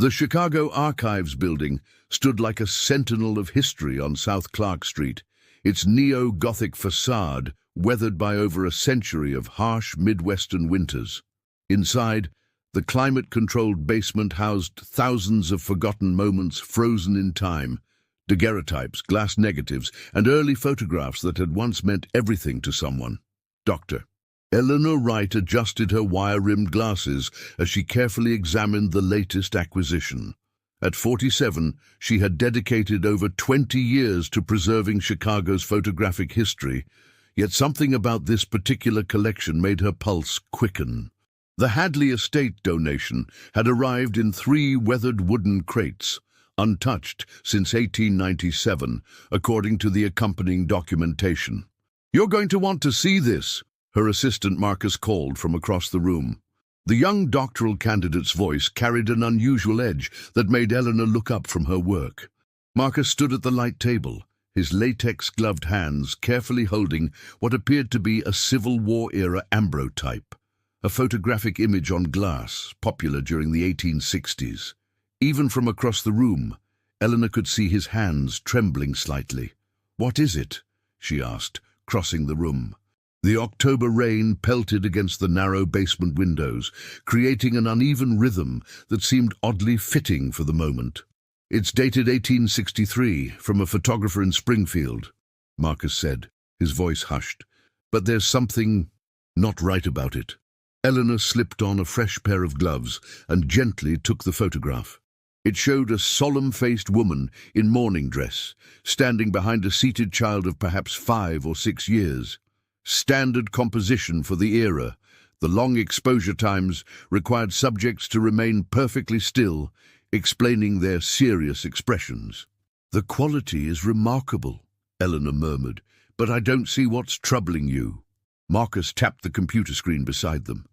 The Chicago Archives building stood like a sentinel of history on South Clark Street, its neo-Gothic facade weathered by over a century of harsh Midwestern winters. Inside, the climate-controlled basement housed thousands of forgotten moments frozen in time, daguerreotypes, glass negatives, and early photographs that had once meant everything to someone. Dr. Eleanor Wright adjusted her wire-rimmed glasses as she carefully examined the latest acquisition. At 47, she had dedicated over 20 years to preserving Chicago's photographic history, yet something about this particular collection made her pulse quicken. The Hadley estate donation had arrived in 3 weathered wooden crates, untouched since 1897, according to the accompanying documentation. "You're going to want to see this," her assistant Marcus called from across the room. The young doctoral candidate's voice carried an unusual edge that made Eleanor look up from her work. Marcus stood at the light table, his latex-gloved hands carefully holding what appeared to be a Civil War-era ambrotype, a photographic image on glass, popular during the 1860s. Even from across the room, Eleanor could see his hands trembling slightly. "What is it?" she asked, crossing the room. The October rain pelted against the narrow basement windows, creating an uneven rhythm that seemed oddly fitting for the moment. "It's dated 1863, from a photographer in Springfield," Marcus said, his voice hushed. "But there's something not right about it." Eleanor slipped on a fresh pair of gloves and gently took the photograph. It showed a solemn-faced woman in mourning dress, standing behind a seated child of perhaps 5 or 6 years. Standard composition for the era, the long exposure times required subjects to remain perfectly still, explaining their serious expressions. "The quality is remarkable," Eleanor murmured, "but I don't see what's troubling you." Marcus tapped the computer screen beside them.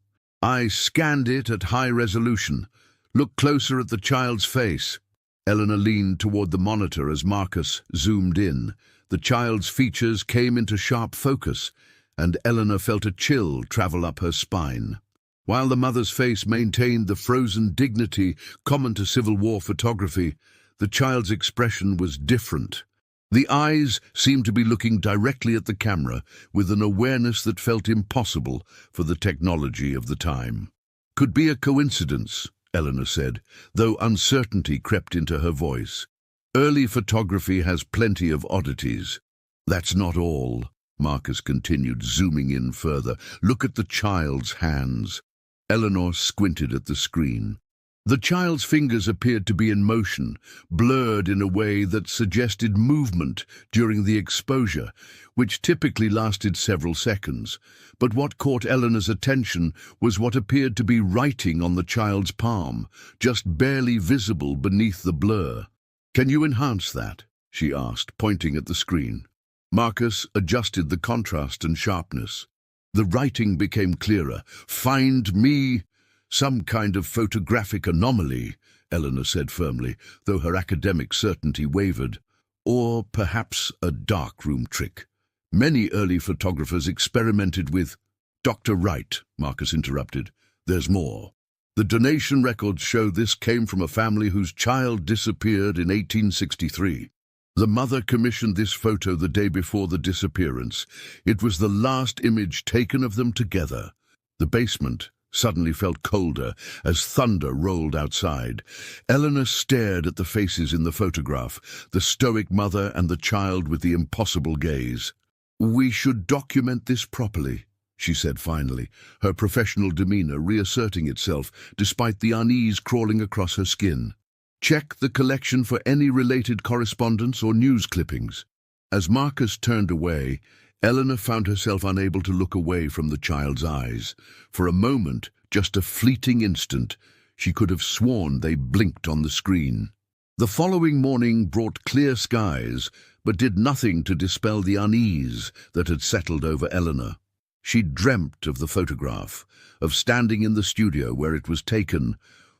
"I scanned it at high resolution. Look closer at the child's face." Eleanor leaned toward the monitor as Marcus zoomed in. The child's features came into sharp focus, and Eleanor felt a chill travel up her spine. While the mother's face maintained the frozen dignity common to Civil War photography, the child's expression was different. The eyes seemed to be looking directly at the camera with an awareness that felt impossible for the technology of the time. "Could be a coincidence," Eleanor said, though uncertainty crept into her voice. "Early photography has plenty of oddities." "That's not all," Marcus continued, zooming in further. "Look at the child's hands." Eleanor squinted at the screen. The child's fingers appeared to be in motion, blurred in a way that suggested movement during the exposure, which typically lasted several seconds. But what caught Eleanor's attention was what appeared to be writing on the child's palm, just barely visible beneath the blur. "Can you enhance that?" she asked, pointing at the screen. Marcus adjusted the contrast and sharpness. The writing became clearer. "Find me some kind of photographic anomaly," Eleanor said firmly, though her academic certainty wavered. "Or perhaps a darkroom trick. Many early photographers experimented with—" "Dr. Wright," Marcus interrupted. "There's more. The donation records show this came from a family whose child disappeared in 1863. The mother commissioned this photo the day before the disappearance. It was the last image taken of them together." The basement suddenly felt colder as thunder rolled outside. Eleanor stared at the faces in the photograph, the stoic mother and the child with the impossible gaze. "We should document this properly," she said finally, her professional demeanor reasserting itself despite the unease crawling across her skin. "Check the collection for any related correspondence or news clippings." As Marcus turned away, Eleanor found herself unable to look away from the child's eyes. For a moment, just a fleeting instant, she could have sworn they blinked on the screen. The following morning brought clear skies, but did nothing to dispel the unease that had settled over Eleanor. She dreamt of the photograph, of standing in the studio where it was taken,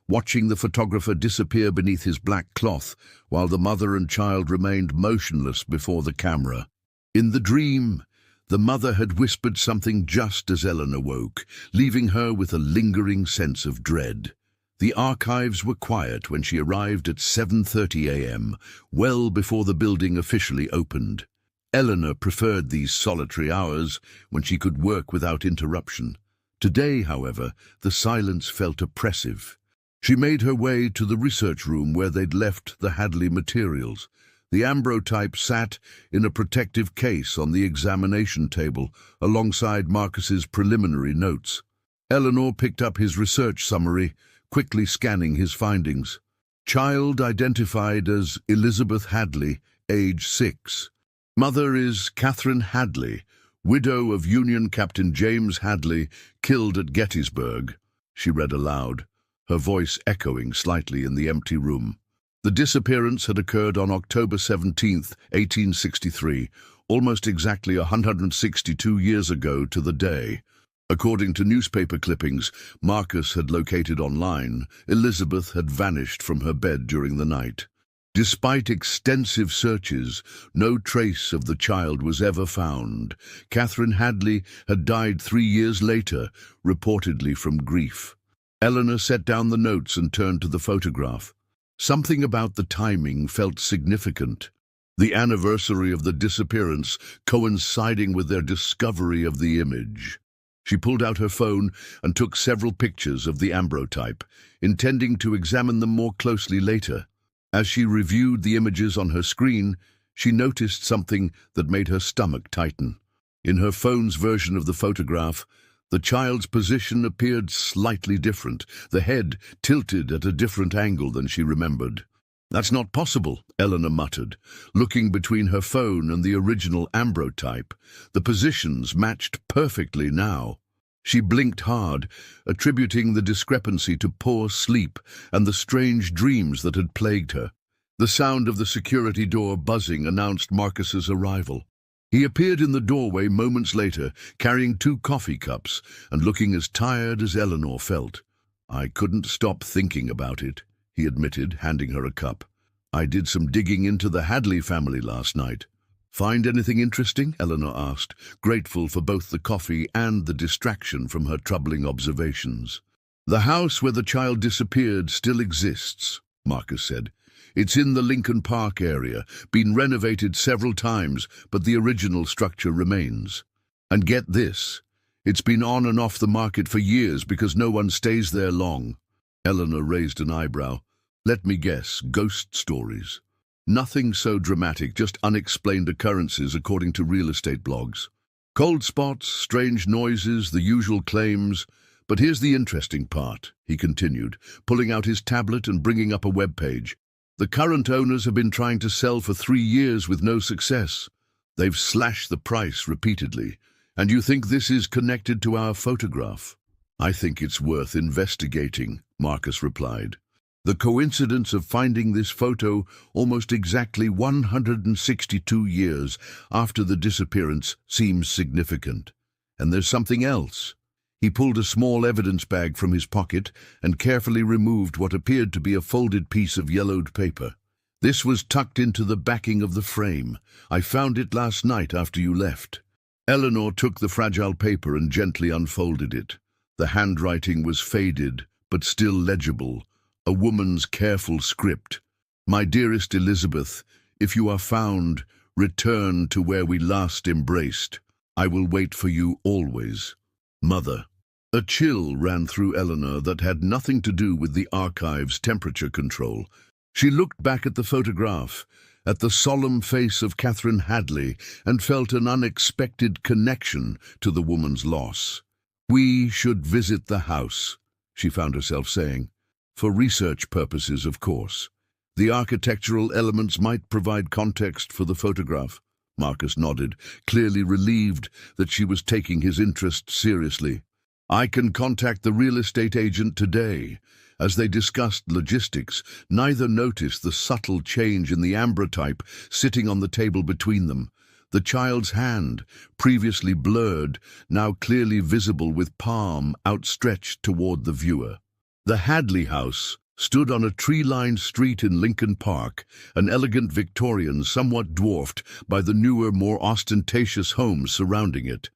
watching the photographer disappear beneath his black cloth while the mother and child remained motionless before the camera. In the dream, the mother had whispered something just as Eleanor woke, leaving her with a lingering sense of dread. The archives were quiet when she arrived at 7:30 a.m., well before the building officially opened. Eleanor preferred these solitary hours when she could work without interruption. Today, however, the silence felt oppressive. She made her way to the research room where they'd left the Hadley materials. The ambrotype sat in a protective case on the examination table, alongside Marcus's preliminary notes. Eleanor picked up his research summary, quickly scanning his findings. Child identified as Elizabeth Hadley, age 6. Mother is Catherine Hadley, widow of Union Captain James Hadley, killed at Gettysburg, she read aloud, her voice echoing slightly in the empty room. The disappearance had occurred on October 17, 1863, almost exactly 162 years ago to the day. According to newspaper clippings Marcus had located online, Elizabeth had vanished from her bed during the night. Despite extensive searches, no trace of the child was ever found. Catherine Hadley had died 3 years later, reportedly from grief. Eleanor set down the notes and turned to the photograph. Something about the timing felt significant. The anniversary of the disappearance coinciding with their discovery of the image. She pulled out her phone and took several pictures of the ambrotype, intending to examine them more closely later. As she reviewed the images on her screen, she noticed something that made her stomach tighten. In her phone's version of the photograph, the child's position appeared slightly different, the head tilted at a different angle than she remembered. "That's not possible," Eleanor muttered, looking between her phone and the original ambrotype. The positions matched perfectly now. She blinked hard, attributing the discrepancy to poor sleep and the strange dreams that had plagued her. The sound of the security door buzzing announced Marcus's arrival. He appeared in the doorway moments later, carrying 2 coffee cups and looking as tired as Eleanor felt. "I couldn't stop thinking about it," he admitted, handing her a cup. "I did some digging into the Hadley family last night." "Find anything interesting?" Eleanor asked, grateful for both the coffee and the distraction from her troubling observations. "The house where the child disappeared still exists," Marcus said. "It's in the Lincoln Park area, been renovated several times, but the original structure remains. And get this, it's been on and off the market for years because no one stays there long." Eleanor raised an eyebrow. "Let me guess, ghost stories?" "Nothing so dramatic, just unexplained occurrences according to real estate blogs. Cold spots, strange noises, the usual claims. But here's the interesting part," he continued, pulling out his tablet and bringing up a web page. "The current owners have been trying to sell for 3 years with no success. They've slashed the price repeatedly. And you think this is connected to our photograph?" "I think it's worth investigating," Marcus replied. "The coincidence of finding this photo almost exactly 162 years after the disappearance seems significant. And there's something else." He pulled a small evidence bag from his pocket and carefully removed what appeared to be a folded piece of yellowed paper. "This was tucked into the backing of the frame. I found it last night after you left." Eleanor took the fragile paper and gently unfolded it. The handwriting was faded, but still legible, a woman's careful script. "My dearest Elizabeth, if you are found, return to where we last embraced. I will wait for you always. Mother." A chill ran through Eleanor that had nothing to do with the archive's temperature control. She looked back at the photograph, at the solemn face of Catherine Hadley, and felt an unexpected connection to the woman's loss. "We should visit the house," she found herself saying. "For research purposes, of course. The architectural elements might provide context for the photograph." Marcus nodded, clearly relieved that she was taking his interest seriously. "I can contact the real estate agent today." As they discussed logistics, neither noticed the subtle change in the ambrotype sitting on the table between them. The child's hand, previously blurred, now clearly visible with palm outstretched toward the viewer. The Hadley house stood on a tree-lined street in Lincoln Park, an elegant Victorian somewhat dwarfed by the newer, more ostentatious homes surrounding it.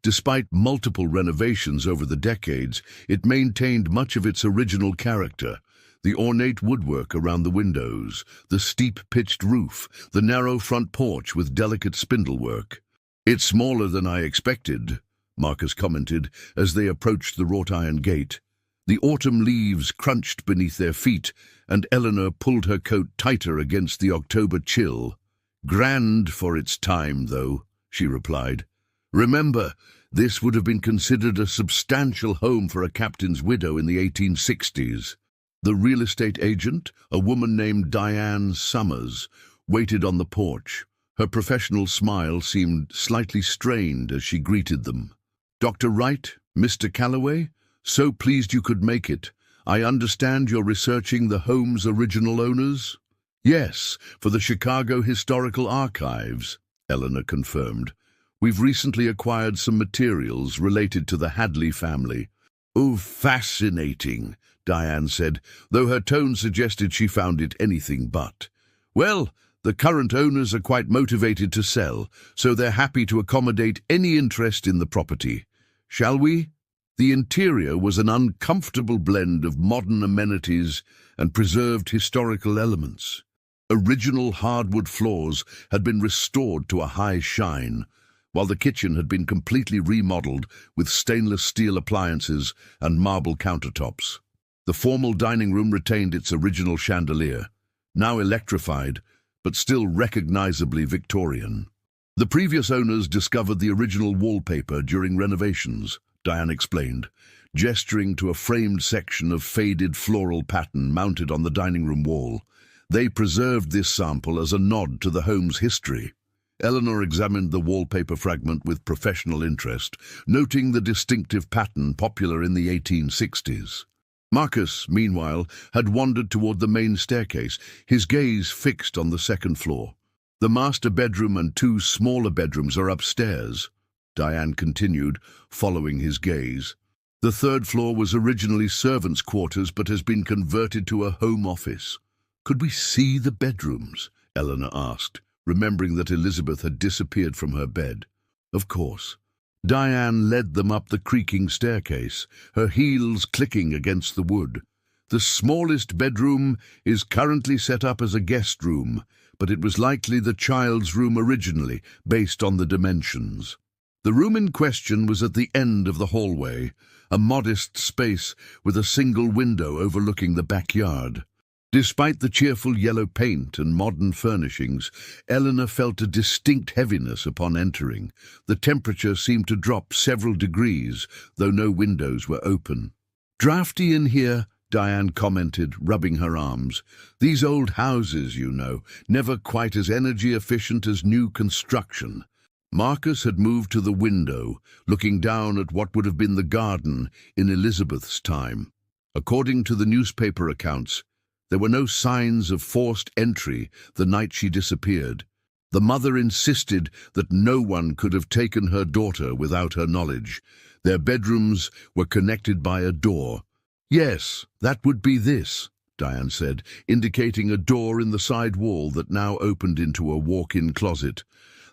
Despite multiple renovations over the decades, it maintained much of its original character. The ornate woodwork around the windows, the steep pitched roof, the narrow front porch with delicate spindlework. "It's smaller than I expected," Marcus commented as they approached the wrought iron gate. The autumn leaves crunched beneath their feet, and Eleanor pulled her coat tighter against the October chill. "Grand for its time, though," she replied. "Remember, this would have been considered a substantial home for a captain's widow in the 1860s. The real estate agent, a woman named Diane Summers, waited on the porch. Her professional smile seemed slightly strained as she greeted them. "Dr. Wright, Mr. Calloway, so pleased you could make it. I understand you're researching the home's original owners?" "Yes, for the Chicago Historical Archives," Eleanor confirmed. "We've recently acquired some materials related to the Hadley family." "Oh, fascinating," Diane said, though her tone suggested she found it anything but. "Well, the current owners are quite motivated to sell, so they're happy to accommodate any interest in the property. Shall we?" The interior was an uncomfortable blend of modern amenities and preserved historical elements. Original hardwood floors had been restored to a high shine, while the kitchen had been completely remodeled with stainless steel appliances and marble countertops. The formal dining room retained its original chandelier, now electrified, but still recognizably Victorian. "The previous owners discovered the original wallpaper during renovations," Diane explained, gesturing to a framed section of faded floral pattern mounted on the dining room wall. "They preserved this sample as a nod to the home's history." Eleanor examined the wallpaper fragment with professional interest, noting the distinctive pattern popular in the 1860s. Marcus, meanwhile, had wandered toward the main staircase, his gaze fixed on the second floor. "The master bedroom and two smaller bedrooms are upstairs," Diane continued, following his gaze. "The third floor was originally servants' quarters but has been converted to a home office." "Could we see the bedrooms?" Eleanor asked, remembering that Elizabeth had disappeared from her bed. "Of course." Diane led them up the creaking staircase, her heels clicking against the wood. "The smallest bedroom is currently set up as a guest room, but it was likely the child's room originally, based on the dimensions." The room in question was at the end of the hallway, a modest space with a single window overlooking the backyard. Despite the cheerful yellow paint and modern furnishings, Eleanor felt a distinct heaviness upon entering. The temperature seemed to drop several degrees, though no windows were open. "Drafty in here," Diane commented, rubbing her arms. "These old houses, you know, never quite as energy efficient as new construction." Marcus had moved to the window, looking down at what would have been the garden in Elizabeth's time. According to the newspaper accounts, there were no signs of forced entry the night she disappeared. The mother insisted that no one could have taken her daughter without her knowledge. Their bedrooms were connected by a door. "Yes, that would be this," Diane said, indicating a door in the side wall that now opened into a walk-in closet.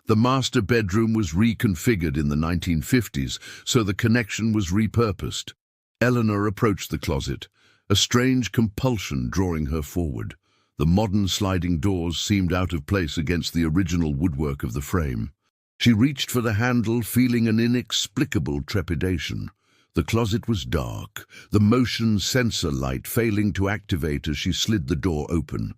The master bedroom was reconfigured in the 1950s, so the connection was repurposed. Eleanor approached the closet, a strange compulsion drawing her forward. The modern sliding doors seemed out of place against the original woodwork of the frame. She reached for the handle, feeling an inexplicable trepidation. The closet was dark, the motion sensor light failing to activate as she slid the door open.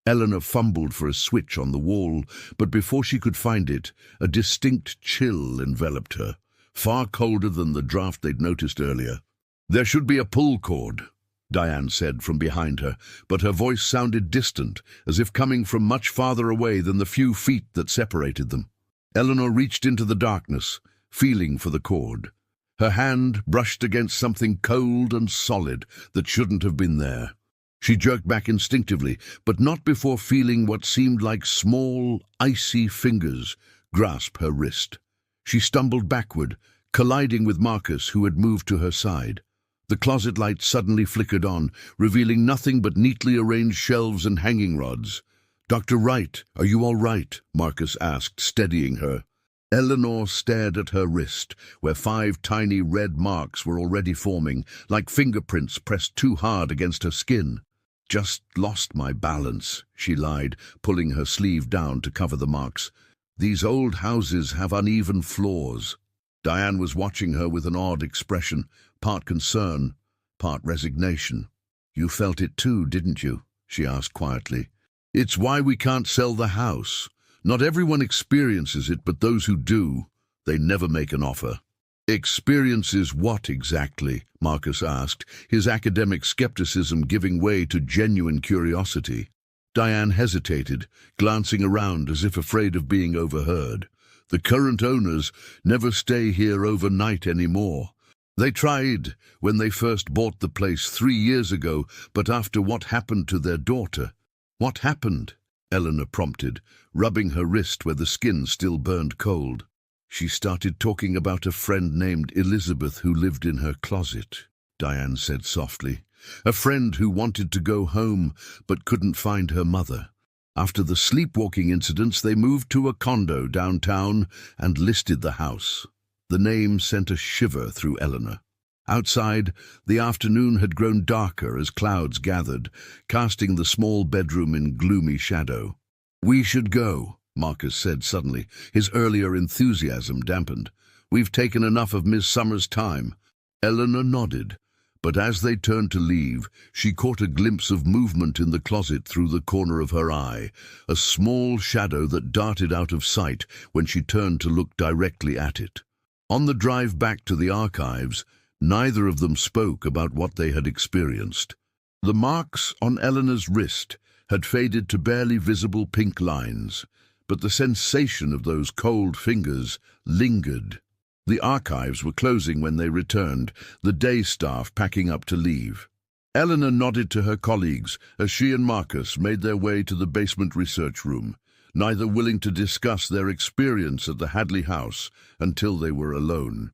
Eleanor fumbled for a switch on the wall, but before she could find it, a distinct chill enveloped her, far colder than the draft they'd noticed earlier. "There should be a pull cord," Diane said from behind her, but her voice sounded distant, as if coming from much farther away than the few feet that separated them. Eleanor reached into the darkness, feeling for the cord. Her hand brushed against something cold and solid that shouldn't have been there. She jerked back instinctively, but not before feeling what seemed like small, icy fingers grasp her wrist. She stumbled backward, colliding with Marcus, who had moved to her side. The closet light suddenly flickered on, revealing nothing but neatly arranged shelves and hanging rods. "Dr. Wright, are you all right?" Marcus asked, steadying her. Eleanor stared at her wrist, where 5 tiny red marks were already forming, like fingerprints pressed too hard against her skin. "Just lost my balance," she lied, pulling her sleeve down to cover the marks. "These old houses have uneven floors." Diane was watching her with an odd expression, part concern, part resignation. "You felt it too, didn't you?" she asked quietly. "It's why we can't sell the house. Not everyone experiences it, but those who do, they never make an offer." "Experiences what exactly?" Marcus asked, his academic skepticism giving way to genuine curiosity. Diane hesitated, glancing around as if afraid of being overheard. "The current owners never stay here overnight anymore. They tried when they first bought the place 3 years ago, but after what happened to their daughter—" "What happened?" Eleanor prompted, rubbing her wrist where the skin still burned cold. "She started talking about a friend named Elizabeth who lived in her closet," Diane said softly. "A friend who wanted to go home but couldn't find her mother. After the sleepwalking incidents, they moved to a condo downtown and listed the house." The name sent a shiver through Eleanor. Outside, the afternoon had grown darker as clouds gathered, casting the small bedroom in gloomy shadow. "We should go," Marcus said suddenly, his earlier enthusiasm dampened. "We've taken enough of Miss Summer's time." Eleanor nodded, but as they turned to leave, she caught a glimpse of movement in the closet through the corner of her eye, a small shadow that darted out of sight when she turned to look directly at it. On the drive back to the archives, neither of them spoke about what they had experienced. The marks on Eleanor's wrist had faded to barely visible pink lines, but the sensation of those cold fingers lingered. The archives were closing when they returned, the day staff packing up to leave. Eleanor nodded to her colleagues as she and Marcus made their way to the basement research room, neither willing to discuss their experience at the Hadley house until they were alone.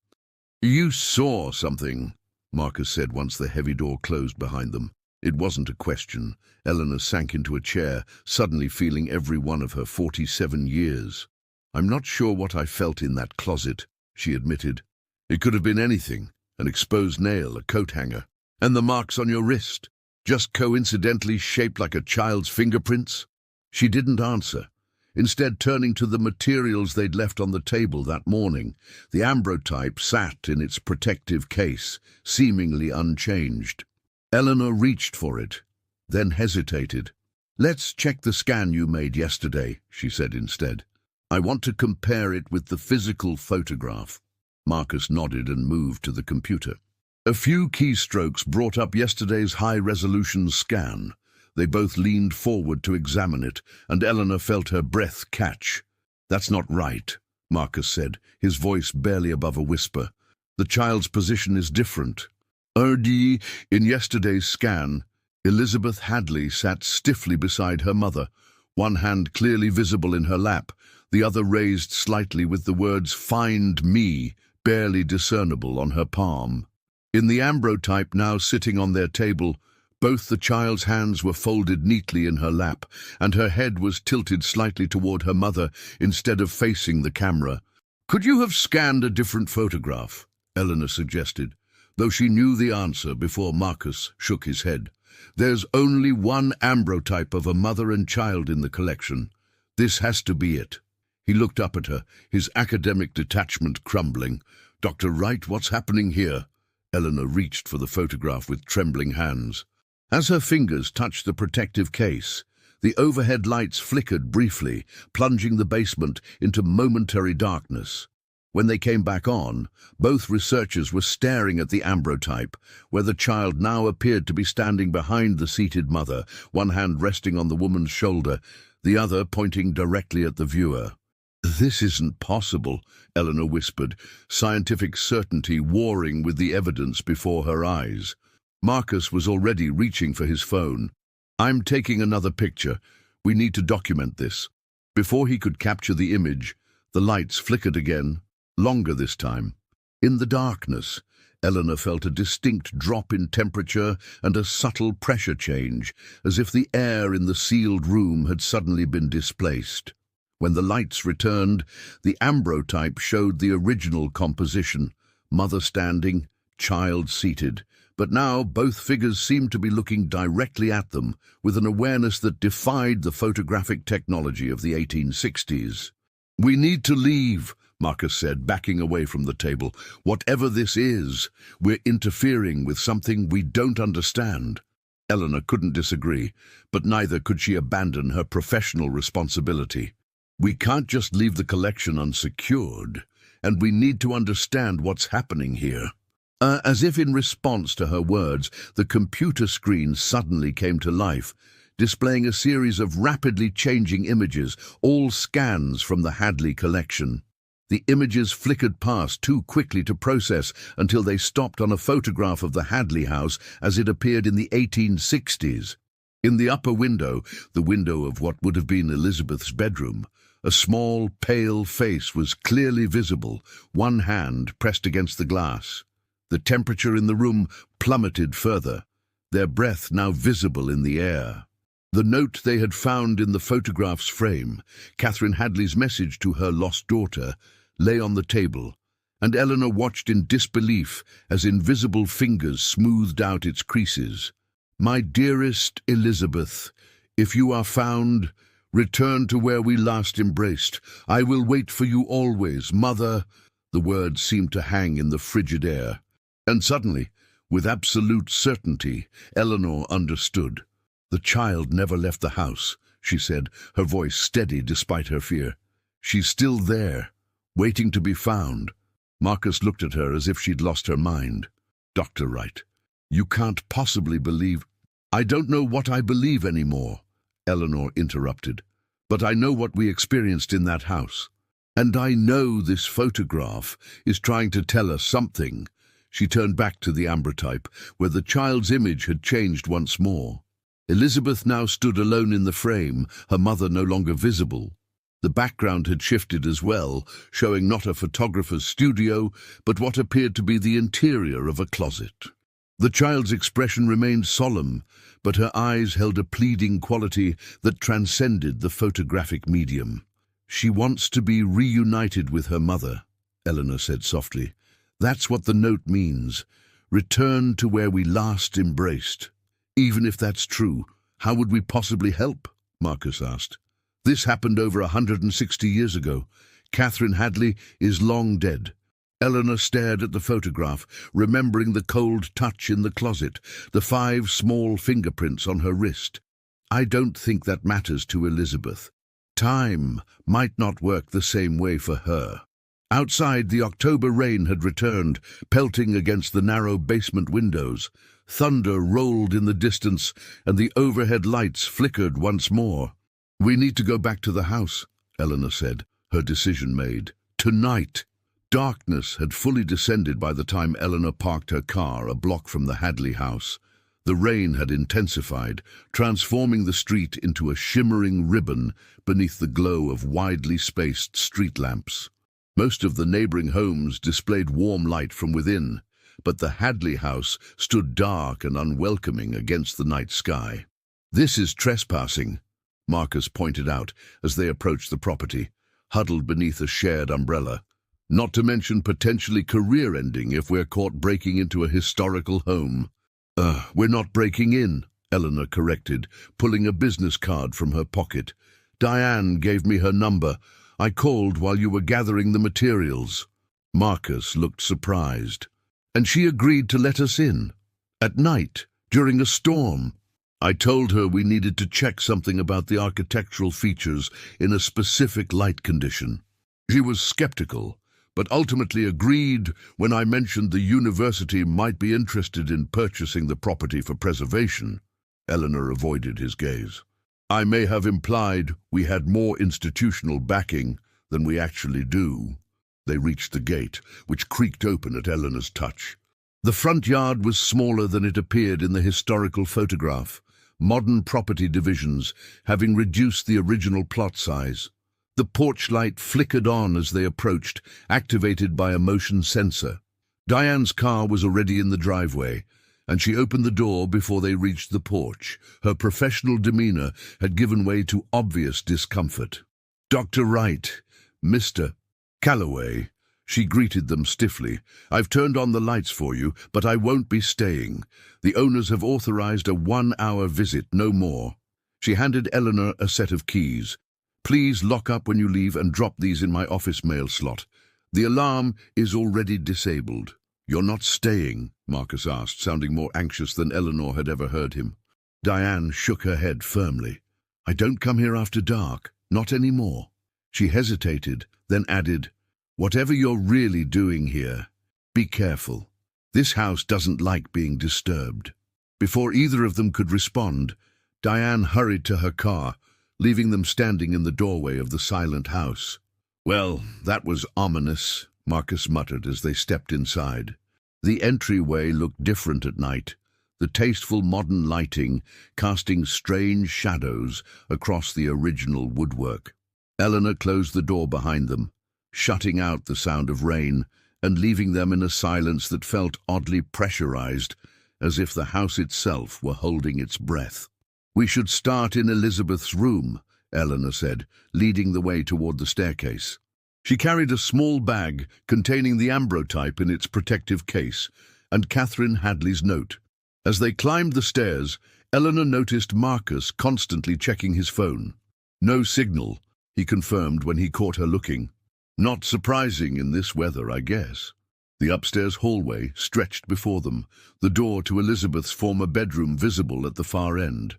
"You saw something," Marcus said once the heavy door closed behind them. It wasn't a question. Eleanor sank into a chair, suddenly feeling every one of her 47 years. "I'm not sure what I felt in that closet," she admitted. "It could have been anything, an exposed nail, a coat hanger. And the marks on your wrist, just coincidentally shaped like a child's fingerprints?" She didn't answer, instead turning to the materials they'd left on the table that morning. The ambrotype sat in its protective case, seemingly unchanged. Eleanor reached for it, then hesitated. "Let's check the scan you made yesterday," she said instead. "I want to compare it with the physical photograph." Marcus nodded and moved to the computer. A few keystrokes brought up yesterday's high-resolution scan. They both leaned forward to examine it, and Eleanor felt her breath catch. "That's not right," Marcus said, his voice barely above a whisper. "The child's position is different. In yesterday's scan, Elizabeth Hadley sat stiffly beside her mother, one hand clearly visible in her lap, the other raised slightly with the words 'Find me' barely discernible on her palm. In the ambrotype now sitting on their table, both the child's hands were folded neatly in her lap, and her head was tilted slightly toward her mother instead of facing the camera. "Could you have scanned a different photograph?" Eleanor suggested, though she knew the answer before Marcus shook his head. "There's only one ambrotype of a mother and child in the collection. This has to be it." He looked up at her, his academic detachment crumbling. "Dr. Wright, what's happening here?" Eleanor reached for the photograph with trembling hands. As her fingers touched the protective case, the overhead lights flickered briefly, plunging the basement into momentary darkness. When they came back on, both researchers were staring at the ambrotype, where the child now appeared to be standing behind the seated mother, one hand resting on the woman's shoulder, the other pointing directly at the viewer. "This isn't possible," Eleanor whispered, scientific certainty warring with the evidence before her eyes. Marcus was already reaching for his phone. "I'm taking another picture. We need to document this." Before he could capture the image, the lights flickered again, longer this time. In the darkness, Eleanor felt a distinct drop in temperature and a subtle pressure change, as if the air in the sealed room had suddenly been displaced. When the lights returned, the ambrotype showed the original composition, mother standing, child seated. But now both figures seemed to be looking directly at them, with an awareness that defied the photographic technology of the 1860s. "We need to leave," Marcus said, backing away from the table. "Whatever this is, we're interfering with something we don't understand." Eleanor couldn't disagree, but neither could she abandon her professional responsibility. "We can't just leave the collection unsecured, and we need to understand what's happening here." As if in response to her words, the computer screen suddenly came to life, displaying a series of rapidly changing images, all scans from the Hadley collection. The images flickered past too quickly to process until they stopped on a photograph of the Hadley house as it appeared in the 1860s. In the upper window, the window of what would have been Elizabeth's bedroom, a small, pale face was clearly visible, one hand pressed against the glass. The temperature in the room plummeted further, their breath now visible in the air. The note they had found in the photograph's frame, Catherine Hadley's message to her lost daughter, lay on the table, and Eleanor watched in disbelief as invisible fingers smoothed out its creases. "My dearest Elizabeth, if you are found, return to where we last embraced. I will wait for you always, Mother." The words seemed to hang in the frigid air. And suddenly, with absolute certainty, Eleanor understood. "The child never left the house," she said, her voice steady despite her fear. "She's still there, waiting to be found." Marcus looked at her as if she'd lost her mind. "Dr. Wright, you can't possibly believe—" "I don't know what I believe anymore," Eleanor interrupted. "But I know what we experienced in that house. And I know this photograph is trying to tell us something." She turned back to the ambrotype, where the child's image had changed once more. Elizabeth now stood alone in the frame, her mother no longer visible. The background had shifted as well, showing not a photographer's studio, but what appeared to be the interior of a closet. The child's expression remained solemn, but her eyes held a pleading quality that transcended the photographic medium. "She wants to be reunited with her mother," Eleanor said softly. "That's what the note means. Return to where we last embraced." "Even if that's true, how would we possibly help?" Marcus asked. "This happened over 160 years ago. Catherine Hadley is long dead." Eleanor stared at the photograph, remembering the cold touch in the closet, the 5 small fingerprints on her wrist. "I don't think that matters to Elizabeth. Time might not work the same way for her." Outside, the October rain had returned, pelting against the narrow basement windows. Thunder rolled in the distance, and the overhead lights flickered once more. "We need to go back to the house," Eleanor said, her decision made. "Tonight." Darkness had fully descended by the time Eleanor parked her car a block from the Hadley house. The rain had intensified, transforming the street into a shimmering ribbon beneath the glow of widely spaced street lamps. Most of the neighboring homes displayed warm light from within, but the Hadley house stood dark and unwelcoming against the night sky. "This is trespassing," Marcus pointed out as they approached the property, huddled beneath a shared umbrella. "Not to mention potentially career-ending if we're caught breaking into a historical home." We're not breaking in," Eleanor corrected, pulling a business card from her pocket. "Diane gave me her number. I called while you were gathering the materials." Marcus looked surprised. "And she agreed to let us in? At night, during a storm?" "I told her we needed to check something about the architectural features in a specific light condition. She was skeptical, but ultimately agreed when I mentioned the university might be interested in purchasing the property for preservation." Eleanor avoided his gaze. "I may have implied we had more institutional backing than we actually do." They reached the gate, which creaked open at Eleanor's touch. The front yard was smaller than it appeared in the historical photograph, modern property divisions having reduced the original plot size. The porch light flickered on as they approached, activated by a motion sensor. Diane's car was already in the driveway, and she opened the door before they reached the porch. Her professional demeanor had given way to obvious discomfort. Dr. Wright, Mr. Calloway. She greeted them stiffly. I've turned on the lights for you, but I won't be staying. The owners have authorized a 1-hour visit, no more. She handed Eleanor a set of keys. Please lock up when you leave and drop these in my office mail slot. The alarm is already disabled. You're not staying? Marcus asked, sounding more anxious than Eleanor had ever heard him. Diane shook her head firmly. I don't come here after dark, not anymore. She hesitated, then added, whatever you're really doing here, be careful. This house doesn't like being disturbed. Before either of them could respond, Diane hurried to her car, leaving them standing in the doorway of the silent house. Well, that was ominous, Marcus muttered as they stepped inside. The entryway looked different at night, the tasteful modern lighting casting strange shadows across the original woodwork. Eleanor closed the door behind them, shutting out the sound of rain and leaving them in a silence that felt oddly pressurized, as if the house itself were holding its breath. We should start in Elizabeth's room, Eleanor said, leading the way toward the staircase. She carried a small bag containing the ambrotype in its protective case, and Catherine Hadley's note. As they climbed the stairs, Eleanor noticed Marcus constantly checking his phone. No signal, he confirmed when he caught her looking. Not surprising in this weather, I guess. The upstairs hallway stretched before them, the door to Elizabeth's former bedroom visible at the far end.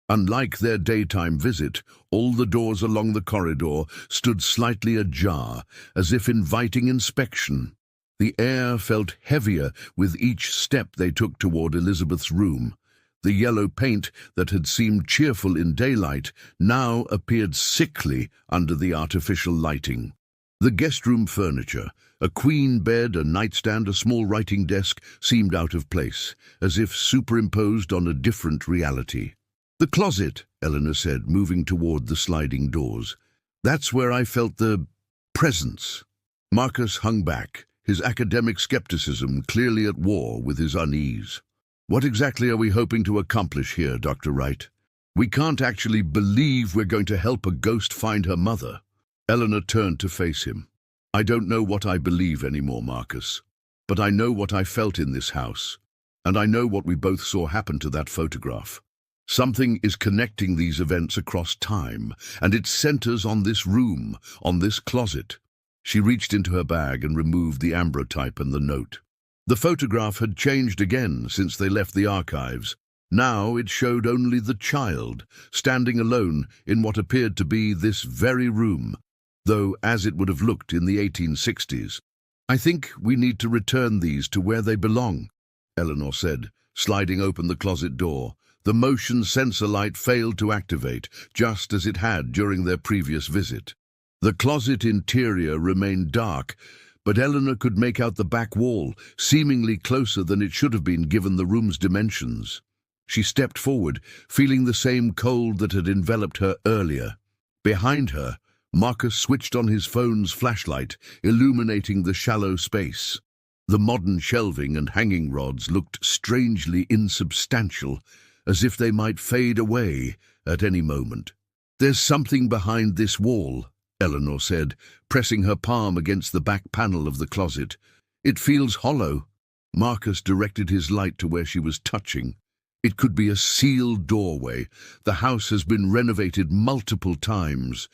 Unlike their daytime visit, all the doors along the corridor stood slightly ajar, as if inviting inspection. The air felt heavier with each step they took toward Elizabeth's room. The yellow paint that had seemed cheerful in daylight now appeared sickly under the artificial lighting. The guest room furniture, a queen bed, a nightstand, a small writing desk, seemed out of place, as if superimposed on a different reality. The closet, Eleanor said, moving toward the sliding doors. That's where I felt the presence. Marcus hung back, his academic skepticism clearly at war with his unease. What exactly are we hoping to accomplish here, Dr. Wright? We can't actually believe we're going to help a ghost find her mother. Eleanor turned to face him. I don't know what I believe anymore, Marcus, but I know what I felt in this house, and I know what we both saw happen to that photograph. Something is connecting these events across time, and it centers on this room, on this closet. She reached into her bag and removed the ambrotype and the note. The photograph had changed again since they left the archives. Now it showed only the child, standing alone in what appeared to be this very room, though as it would have looked in the 1860s. I think we need to return these to where they belong, Eleanor said, sliding open the closet door. The motion sensor light failed to activate, just as it had during their previous visit. The closet interior remained dark, but Eleanor could make out the back wall, seemingly closer than it should have been given the room's dimensions. She stepped forward, feeling the same cold that had enveloped her earlier. Behind her, Marcus switched on his phone's flashlight, illuminating the shallow space. The modern shelving and hanging rods looked strangely insubstantial, as if they might fade away at any moment. There's something behind this wall, Eleanor said, pressing her palm against the back panel of the closet. It feels hollow. Marcus directed his light to where she was touching. It could be a sealed doorway. The house has been renovated multiple times.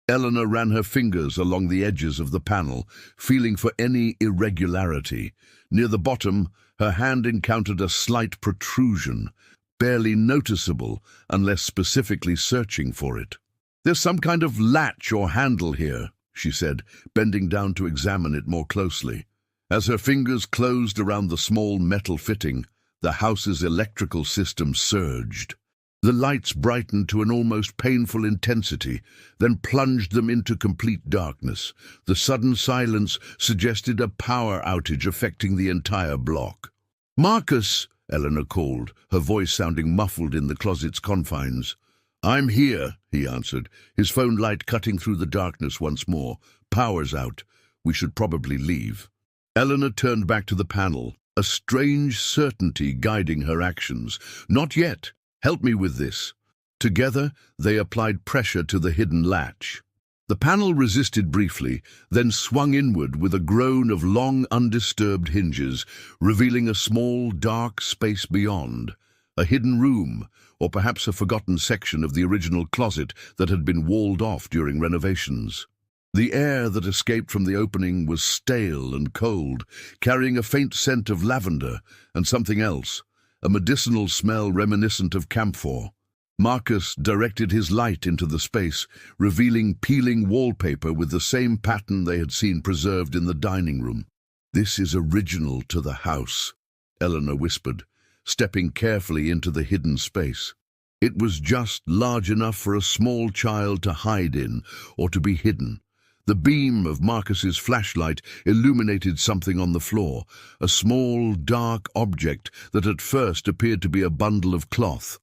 Eleanor ran her fingers along the edges of the panel, feeling for any irregularity. Near the bottom, her hand encountered a slight protrusion, barely noticeable unless specifically searching for it. There's some kind of latch or handle here, she said, bending down to examine it more closely. As her fingers closed around the small metal fitting, the house's electrical system surged. The lights brightened to an almost painful intensity, then plunged them into complete darkness. The sudden silence suggested a power outage affecting the entire block. "Marcus!" Eleanor called, her voice sounding muffled in the closet's confines. "I'm here," he answered, his phone light cutting through the darkness once more. "Power's out. We should probably leave." Eleanor turned back to the panel, a strange certainty guiding her actions. "Not yet. Help me with this." Together, they applied pressure to the hidden latch. The panel resisted briefly, then swung inward with a groan of long undisturbed hinges, revealing a small, dark space beyond. A hidden room, or perhaps a forgotten section of the original closet that had been walled off during renovations. The air that escaped from the opening was stale and cold, carrying a faint scent of lavender and something else, a medicinal smell reminiscent of camphor. Marcus directed his light into the space, revealing peeling wallpaper with the same pattern they had seen preserved in the dining room. "This is original to the house," Eleanor whispered, stepping carefully into the hidden space. It was just large enough for a small child to hide in, or to be hidden. The beam of Marcus's flashlight illuminated something on the floor, a small, dark object that at first appeared to be a bundle of cloth.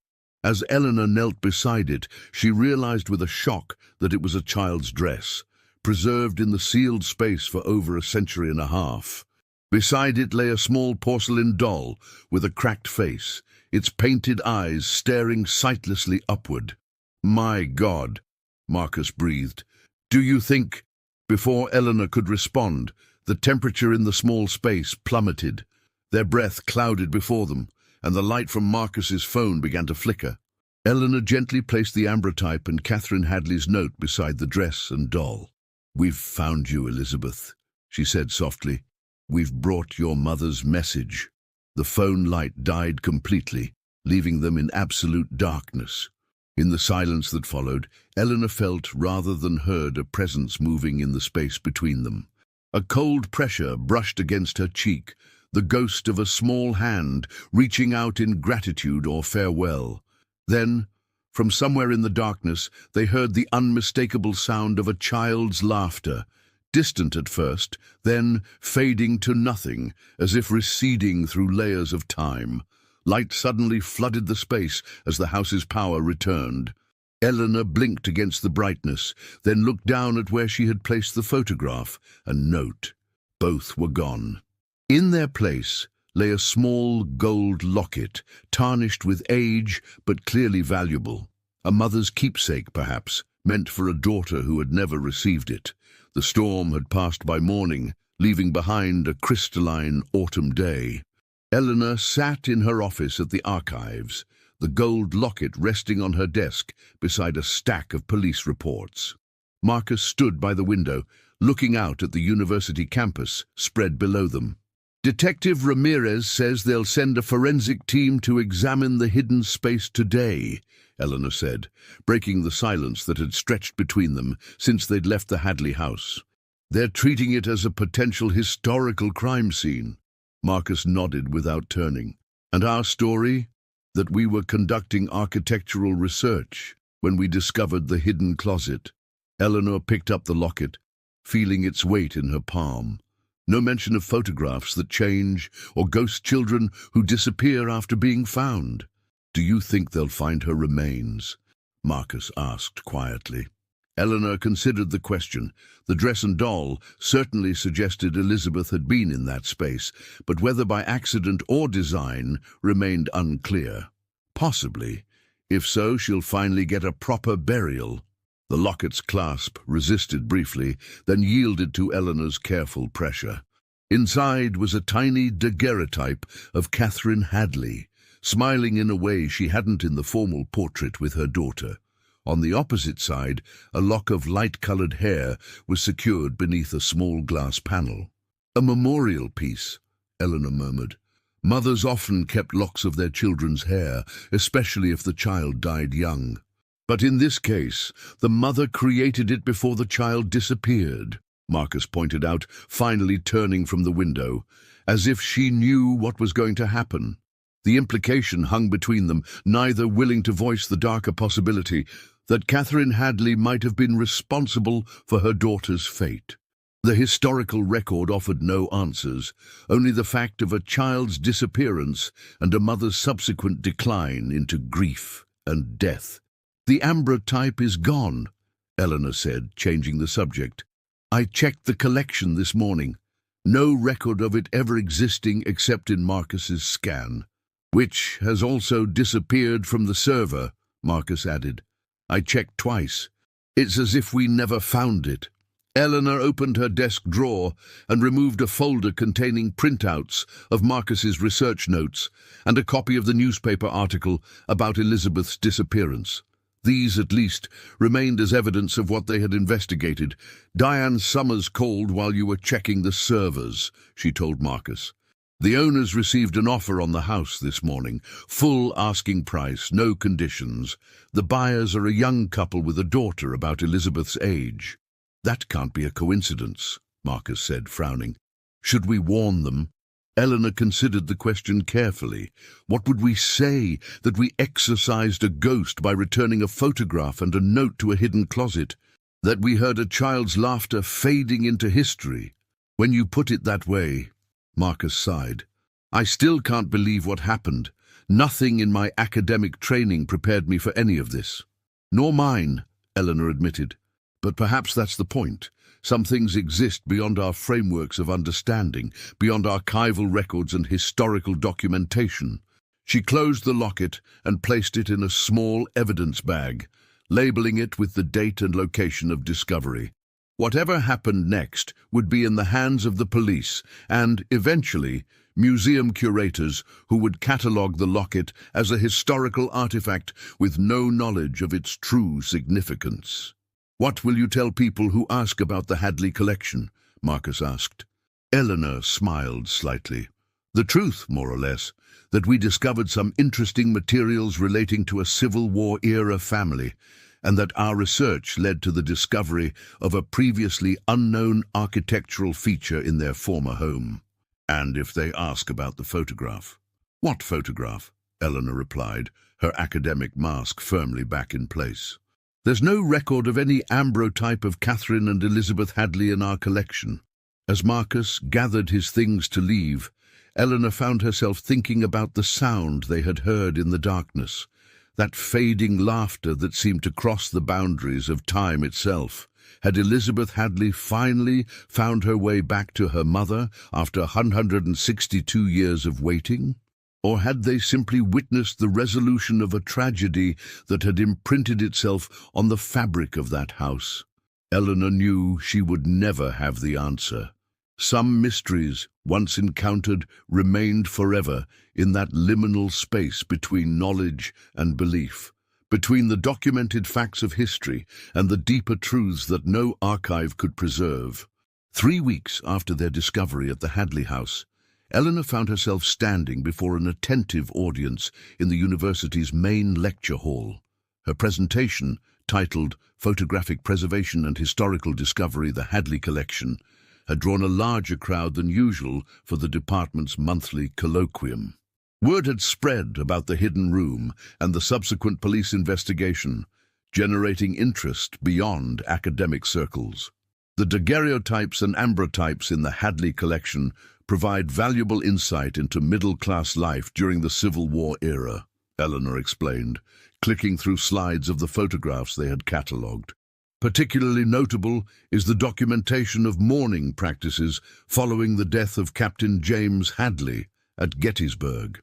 As Eleanor knelt beside it, she realized with a shock that it was a child's dress, preserved in the sealed space for over a century and a half. Beside it lay a small porcelain doll with a cracked face, its painted eyes staring sightlessly upward. "My God," Marcus breathed. "Do you think—" Before Eleanor could respond, the temperature in the small space plummeted. Their breath clouded before them, and the light from Marcus's phone began to flicker. Eleanor gently placed the ambrotype and Catherine Hadley's note beside the dress and doll. "We've found you, Elizabeth," she said softly. "We've brought your mother's message." The phone light died completely, leaving them in absolute darkness. In the silence that followed, Eleanor felt rather than heard a presence moving in the space between them. A cold pressure brushed against her cheek, the ghost of a small hand reaching out in gratitude or farewell. Then, from somewhere in the darkness, they heard the unmistakable sound of a child's laughter, distant at first, then fading to nothing, as if receding through layers of time. Light suddenly flooded the space as the house's power returned. Eleanor blinked against the brightness, then looked down at where she had placed the photograph and note. Both were gone. In their place lay a small gold locket, tarnished with age but clearly valuable. A mother's keepsake, perhaps, meant for a daughter who had never received it. The storm had passed by morning, leaving behind a crystalline autumn day. Eleanor sat in her office at the Archives, the gold locket resting on her desk beside a stack of police reports. Marcus stood by the window, looking out at the university campus spread below them. "Detective Ramirez says they'll send a forensic team to examine the hidden space today," Eleanor said, breaking the silence that had stretched between them since they'd left the Hadley house. "They're treating it as a potential historical crime scene." Marcus nodded without turning. "And our story? That we were conducting architectural research when we discovered the hidden closet." Eleanor picked up the locket, feeling its weight in her palm. No mention of photographs that change or ghost children who disappear after being found. "Do you think they'll find her remains?" Marcus asked quietly. Eleanor considered the question. The dress and doll certainly suggested Elizabeth had been in that space, but whether by accident or design remained unclear. Possibly. If so, she'll finally get a proper burial. The locket's clasp resisted briefly, then yielded to Eleanor's careful pressure. Inside was a tiny daguerreotype of Catherine Hadley, smiling in a way she hadn't in the formal portrait with her daughter. On the opposite side, a lock of light-colored hair was secured beneath a small glass panel. "A memorial piece," Eleanor murmured. "Mothers often kept locks of their children's hair, especially if the child died young. But in this case, the mother created it before the child disappeared," Marcus pointed out, finally turning from the window, as if she knew what was going to happen. The implication hung between them, neither willing to voice the darker possibility that Catherine Hadley might have been responsible for her daughter's fate. The historical record offered no answers, only the fact of a child's disappearance and a mother's subsequent decline into grief and death. "The ambrotype is gone," Eleanor said, changing the subject. "I checked the collection this morning. No record of it ever existing except in Marcus's scan." "Which has also disappeared from the server," Marcus added. "I checked twice. It's as if we never found it. Eleanor opened her desk drawer and removed a folder containing printouts of Marcus's research notes and a copy of the newspaper article about Elizabeth's disappearance. These, at least, remained as evidence of what they had investigated. "Diane Summers called while you were checking the servers," she told Marcus. "The owners received an offer on the house this morning. Full asking price, no conditions. The buyers are a young couple with a daughter about Elizabeth's age." "That can't be a coincidence," Marcus said, frowning. "Should we warn them?" Eleanor considered the question carefully. What would we say? That we exorcised a ghost by returning a photograph and a note to a hidden closet? That we heard a child's laughter fading into history? "When you put it that way," Marcus sighed, "I still can't believe what happened. Nothing in my academic training prepared me for any of this." "Nor mine," Eleanor admitted. "But perhaps that's the point. Some things exist beyond our frameworks of understanding, beyond archival records and historical documentation." She closed the locket and placed it in a small evidence bag, labeling it with the date and location of discovery. Whatever happened next would be in the hands of the police and, eventually, museum curators who would catalogue the locket as a historical artifact with no knowledge of its true significance. "What will you tell people who ask about the Hadley collection?" Marcus asked. Eleanor smiled slightly. "The truth, more or less, that we discovered some interesting materials relating to a Civil War-era family, and that our research led to the discovery of a previously unknown architectural feature in their former home." "And if they ask about the photograph?" "What photograph?" Eleanor replied, her academic mask firmly back in place. "There's no record of any ambrotype of Catherine and Elizabeth Hadley in our collection." As Marcus gathered his things to leave, Eleanor found herself thinking about the sound they had heard in the darkness, that fading laughter that seemed to cross the boundaries of time itself. Had Elizabeth Hadley finally found her way back to her mother after 162 years of waiting? Or had they simply witnessed the resolution of a tragedy that had imprinted itself on the fabric of that house? Eleanor knew she would never have the answer. Some mysteries, once encountered, remained forever in that liminal space between knowledge and belief, between the documented facts of history and the deeper truths that no archive could preserve. 3 weeks after their discovery at the Hadley house, Eleanor found herself standing before an attentive audience in the university's main lecture hall. Her presentation, titled "Photographic Preservation and Historical Discovery, the Hadley Collection," had drawn a larger crowd than usual for the department's monthly colloquium. Word had spread about the hidden room and the subsequent police investigation, generating interest beyond academic circles. The daguerreotypes and ambrotypes in the Hadley collection provide valuable insight into middle-class life during the Civil War era, Eleanor explained, clicking through slides of the photographs they had catalogued. Particularly notable is the documentation of mourning practices following the death of Captain James Hadley at Gettysburg.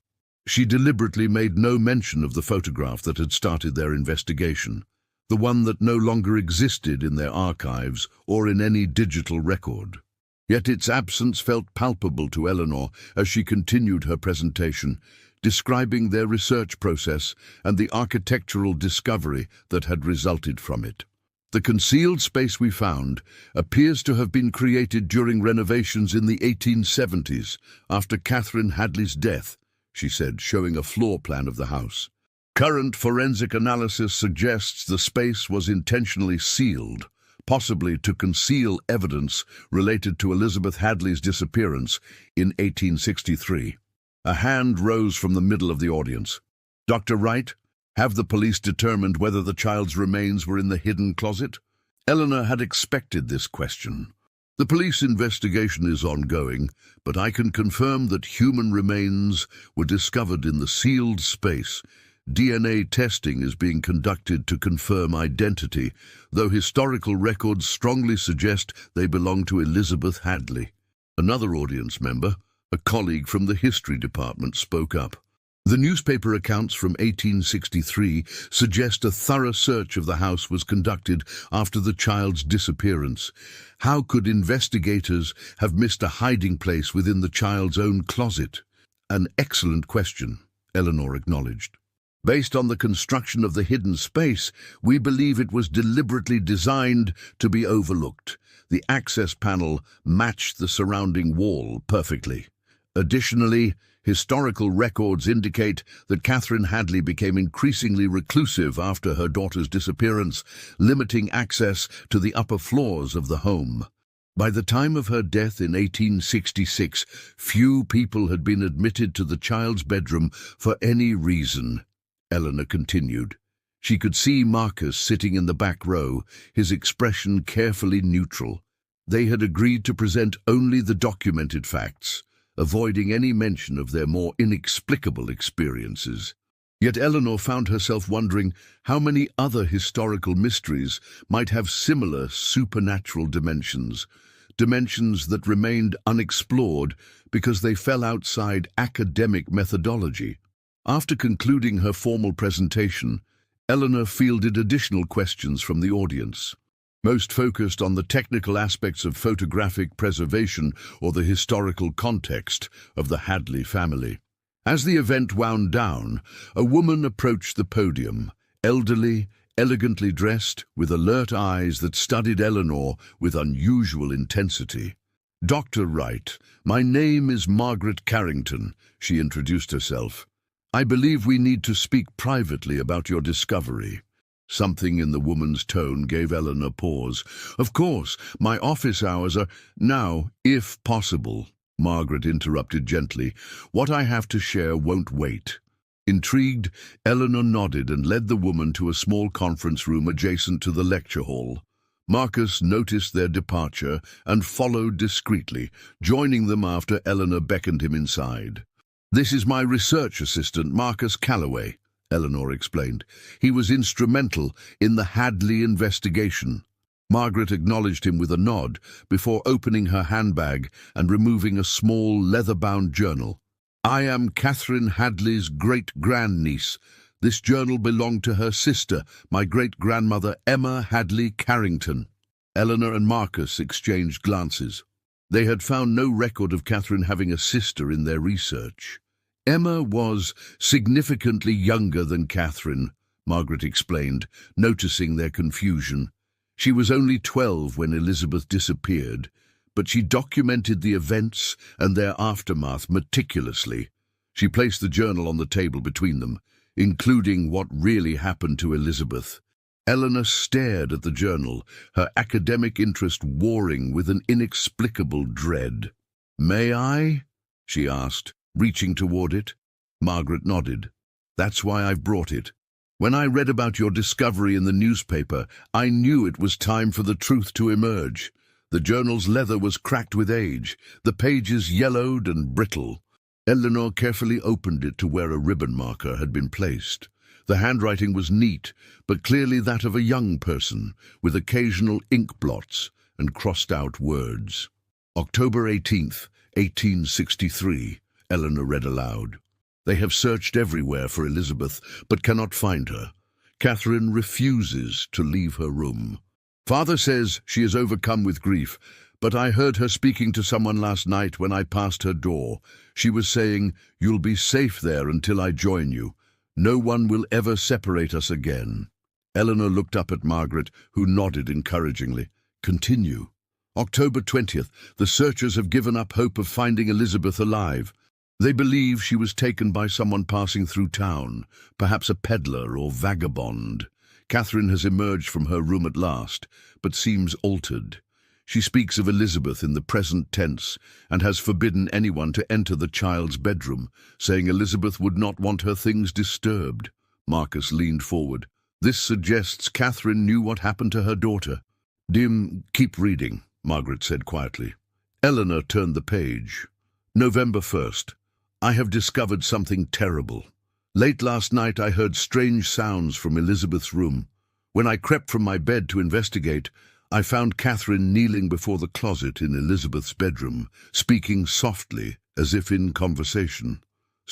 She deliberately made no mention of the photograph that had started their investigation, the one that no longer existed in their archives or in any digital record. Yet its absence felt palpable to Eleanor as she continued her presentation, describing their research process and the architectural discovery that had resulted from it. "The concealed space we found appears to have been created during renovations in the 1870s, after Catherine Hadley's death," she said, showing a floor plan of the house. "Current forensic analysis suggests the space was intentionally sealed, possibly to conceal evidence related to Elizabeth Hadley's disappearance in 1863. A hand rose from the middle of the audience. "Dr. Wright, have the police determined whether the child's remains were in the hidden closet?" Eleanor had expected this question. "The police investigation is ongoing, but I can confirm that human remains were discovered in the sealed space. DNA testing is being conducted to confirm identity, though historical records strongly suggest they belong to Elizabeth Hadley." Another audience member, a colleague from the history department, spoke up. The newspaper accounts from 1863 suggest a thorough search of the house was conducted after the child's disappearance. How could investigators have missed a hiding place within the child's own closet? An excellent question, Eleanor acknowledged. Based on the construction of the hidden space, we believe it was deliberately designed to be overlooked. The access panel matched the surrounding wall perfectly. Additionally, historical records indicate that Catherine Hadley became increasingly reclusive after her daughter's disappearance, limiting access to the upper floors of the home. By the time of her death in 1866, few people had been admitted to the child's bedroom for any reason, Eleanor continued. She could see Marcus sitting in the back row, his expression carefully neutral. They had agreed to present only the documented facts, avoiding any mention of their more inexplicable experiences. Yet Eleanor found herself wondering how many other historical mysteries might have similar supernatural dimensions, dimensions that remained unexplored because they fell outside academic methodology. After concluding her formal presentation, Eleanor fielded additional questions from the audience, most focused on the technical aspects of photographic preservation or the historical context of the Hadley family. As the event wound down, a woman approached the podium, elderly, elegantly dressed, with alert eyes that studied Eleanor with unusual intensity. "Dr. Wright, my name is Margaret Carrington," she introduced herself. "I believe we need to speak privately about your discovery." Something in the woman's tone gave Eleanor pause. "Of course, my office hours are—" "Now, if possible," Margaret interrupted gently. "What I have to share won't wait." Intrigued, Eleanor nodded and led the woman to a small conference room adjacent to the lecture hall. Marcus noticed their departure and followed discreetly, joining them after Eleanor beckoned him inside. "This is my research assistant, Marcus Calloway," Eleanor explained. "He was instrumental in the Hadley investigation." Margaret acknowledged him with a nod before opening her handbag and removing a small leather-bound journal. "I am Catherine Hadley's great-grandniece. This journal belonged to her sister, my great-grandmother Emma Hadley Carrington." Eleanor and Marcus exchanged glances. They had found no record of Catherine having a sister in their research. "Emma was significantly younger than Catherine," Margaret explained, noticing their confusion. "She was only 12 when Elizabeth disappeared, but she documented the events and their aftermath meticulously." She placed the journal on the table between them, including what really happened to Elizabeth. Eleanor stared at the journal, her academic interest warring with an inexplicable dread. "May I?" she asked, reaching toward it. Margaret nodded. "That's why I've brought it. When I read about your discovery in the newspaper, I knew it was time for the truth to emerge. The journal's leather was cracked with age, the pages yellowed and brittle." Eleanor carefully opened it to where a ribbon marker had been placed. The handwriting was neat, but clearly that of a young person, with occasional ink blots and crossed-out words. "October 18th, 1863, Eleanor read aloud. "They have searched everywhere for Elizabeth, but cannot find her. Catherine refuses to leave her room. Father says she is overcome with grief, but I heard her speaking to someone last night when I passed her door. She was saying, 'You'll be safe there until I join you. No one will ever separate us again.'" Eleanor looked up at Margaret, who nodded encouragingly. "Continue." "October 20th, the searchers have given up hope of finding Elizabeth alive. They believe she was taken by someone passing through town, perhaps a peddler or vagabond. Catherine has emerged from her room at last, but seems altered. She speaks of Elizabeth in the present tense and has forbidden anyone to enter the child's bedroom, saying Elizabeth would not want her things disturbed." Marcus leaned forward. "This suggests Catherine knew what happened to her daughter." Keep reading," Margaret said quietly. Eleanor turned the page. "November 1st. I have discovered something terrible. Late last night I heard strange sounds from Elizabeth's room. When I crept from my bed to investigate, I found Catherine kneeling before the closet in Elizabeth's bedroom, speaking softly, as if in conversation.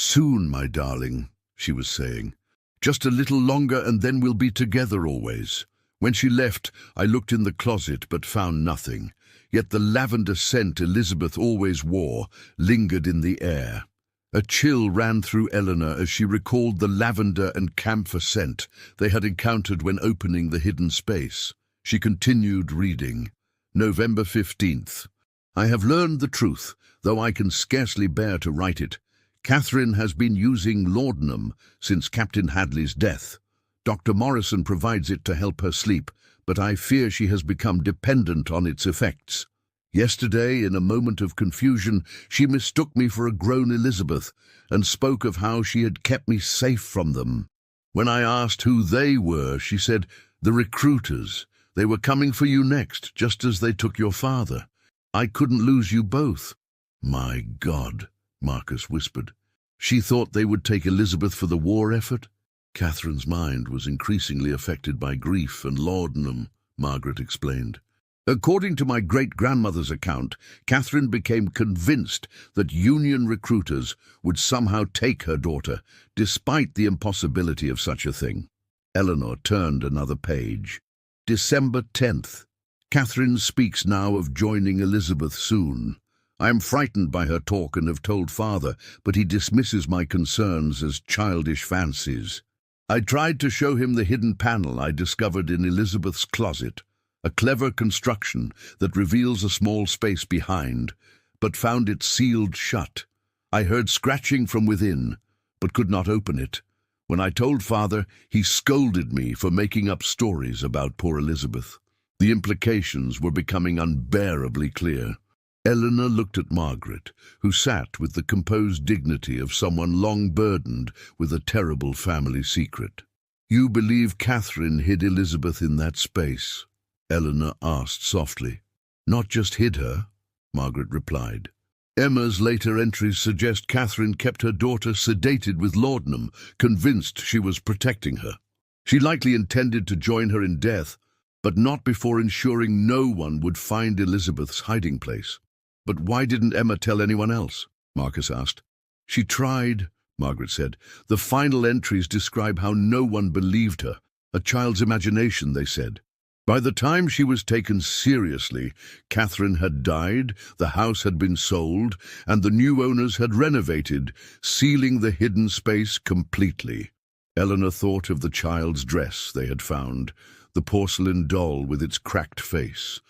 "Soon, my darling," she was saying. "Just a little longer and then we'll be together always." When she left, I looked in the closet but found nothing. Yet the lavender scent Elizabeth always wore lingered in the air. A chill ran through Eleanor as she recalled the lavender and camphor scent they had encountered when opening the hidden space. She continued reading. November 15th. I have learned the truth, though I can scarcely bear to write it. Catherine has been using laudanum since Captain Hadley's death. Dr. Morrison provides it to help her sleep, but I fear she has become dependent on its effects. Yesterday, in a moment of confusion, she mistook me for a grown Elizabeth and spoke of how she had kept me safe from them. When I asked who they were, she said, "The recruiters. They were coming for you next, just as they took your father. I couldn't lose you both." "My God," Marcus whispered. "She thought they would take Elizabeth for the war effort?" Catherine's mind was increasingly affected by grief and laudanum, Margaret explained. "According to my great-grandmother's account, Catherine became convinced that Union recruiters would somehow take her daughter, despite the impossibility of such a thing." Eleanor turned another page. December 10th. Catherine speaks now of joining Elizabeth soon. I am frightened by her talk and have told father, but he dismisses my concerns as childish fancies. I tried to show him the hidden panel I discovered in Elizabeth's closet, a clever construction that reveals a small space behind, but found it sealed shut. I heard scratching from within, but could not open it. When I told father, he scolded me for making up stories about poor Elizabeth. The implications were becoming unbearably clear. Eleanor looked at Margaret, who sat with the composed dignity of someone long burdened with a terrible family secret. "You believe Catherine hid Elizabeth in that space?" Eleanor asked softly. "Not just hid her," Margaret replied. "Emma's later entries suggest Catherine kept her daughter sedated with laudanum, convinced she was protecting her. She likely intended to join her in death, but not before ensuring no one would find Elizabeth's hiding place." "But why didn't Emma tell anyone else?" Marcus asked. "She tried," Margaret said. "The final entries describe how no one believed her. A child's imagination, they said. By the time she was taken seriously, Catherine had died, the house had been sold, and the new owners had renovated, sealing the hidden space completely." Eleanor thought of the child's dress they had found, the porcelain doll with its cracked face,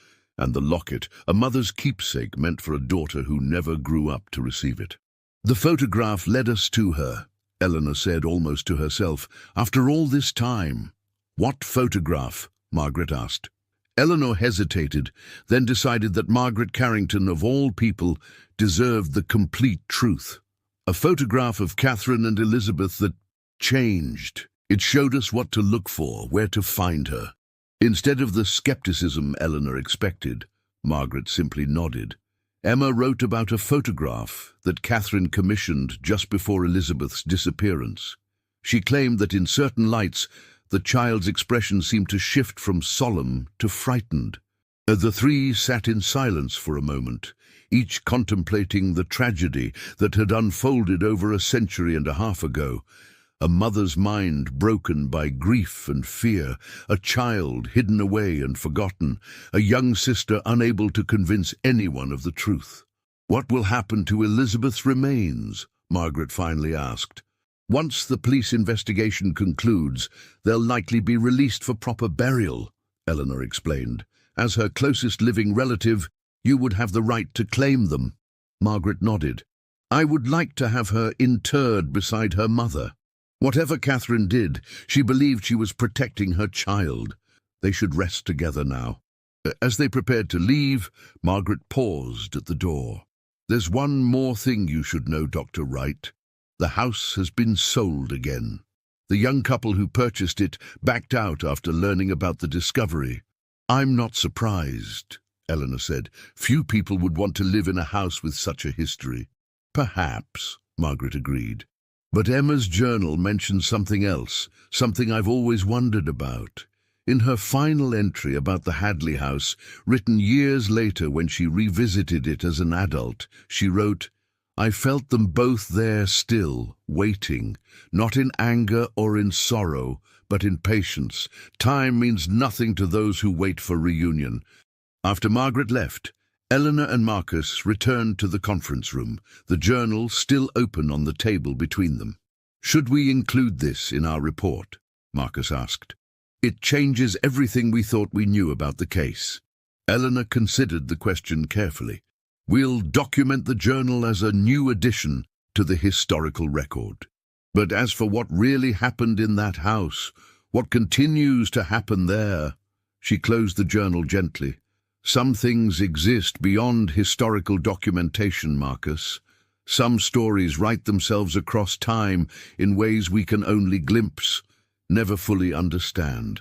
and the locket, a mother's keepsake meant for a daughter who never grew up to receive it. "The photograph led us to her," Eleanor said almost to herself. "After all this time." "What photograph?" Margaret asked. Eleanor hesitated, then decided that Margaret Carrington, of all people, deserved the complete truth. "A photograph of Catherine and Elizabeth that changed. It showed us what to look for, where to find her." Instead of the skepticism Eleanor expected, Margaret simply nodded. Emma wrote about a photograph that Catherine commissioned just before Elizabeth's disappearance. She claimed that in certain lights, the child's expression seemed to shift from solemn to frightened. The three sat in silence for a moment, each contemplating the tragedy that had unfolded over a century and a half ago. A mother's mind broken by grief and fear, a child hidden away and forgotten, a young sister unable to convince anyone of the truth. "What will happen to Elizabeth's remains?" Margaret finally asked. "Once the police investigation concludes, they'll likely be released for proper burial," Eleanor explained. "As her closest living relative, you would have the right to claim them." Margaret nodded. "I would like to have her interred beside her mother. Whatever Catherine did, she believed she was protecting her child. They should rest together now." As they prepared to leave, Margaret paused at the door. "There's one more thing you should know, Dr. Wright. The house has been sold again. The young couple who purchased it backed out after learning about the discovery." "I'm not surprised," Eleanor said. "Few people would want to live in a house with such a history." "Perhaps," Margaret agreed. "But Emma's journal mentions something else, something I've always wondered about. In her final entry about the Hadley house, written years later when she revisited it as an adult, she wrote, I felt them both there still, waiting, not in anger or in sorrow, but in patience. Time means nothing to those who wait for reunion. After Margaret left, Eleanor and Marcus returned to the conference room, the journal still open on the table between them. "Should we include this in our report?" Marcus asked. "It changes everything we thought we knew about the case." Eleanor considered the question carefully. "We'll document the journal as a new addition to the historical record. But as for what really happened in that house, what continues to happen there," she closed the journal gently. "Some things exist beyond historical documentation, Marcus. Some stories write themselves across time in ways we can only glimpse, never fully understand."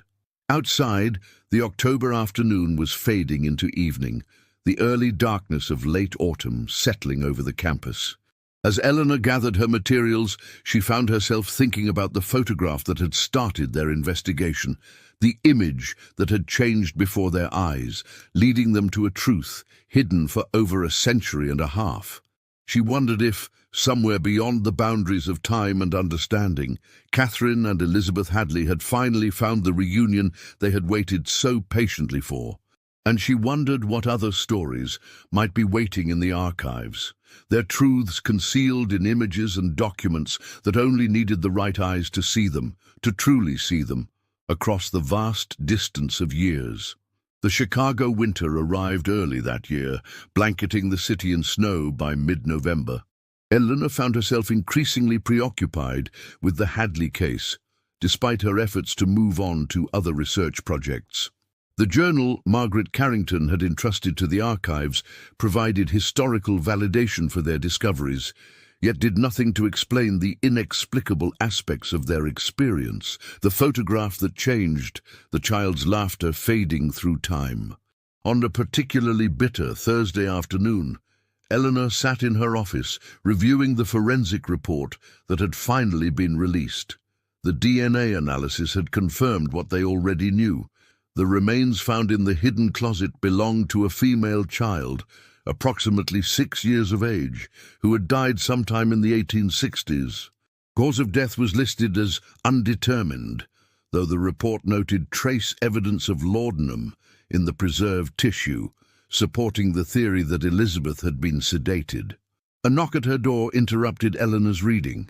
Outside, the October afternoon was fading into evening, the early darkness of late autumn settling over the campus. As Eleanor gathered her materials, she found herself thinking about the photograph that had started their investigation, the image that had changed before their eyes, leading them to a truth hidden for over a century and a half. She wondered if, somewhere beyond the boundaries of time and understanding, Catherine and Elizabeth Hadley had finally found the reunion they had waited so patiently for. And she wondered what other stories might be waiting in the archives, their truths concealed in images and documents that only needed the right eyes to see them, to truly see them, across the vast distance of years. The Chicago winter arrived early that year, blanketing the city in snow by mid-November. Eleanor found herself increasingly preoccupied with the Hadley case, despite her efforts to move on to other research projects. The journal Margaret Carrington had entrusted to the archives provided historical validation for their discoveries, yet did nothing to explain the inexplicable aspects of their experience, the photograph that changed, the child's laughter fading through time. On a particularly bitter Thursday afternoon, Eleanor sat in her office, reviewing the forensic report that had finally been released. The DNA analysis had confirmed what they already knew. The remains found in the hidden closet belonged to a female child, approximately 6 years of age, who had died sometime in the 1860s. Cause of death was listed as undetermined, though the report noted trace evidence of laudanum in the preserved tissue, supporting the theory that Elizabeth had been sedated. A knock at her door interrupted Eleanor's reading.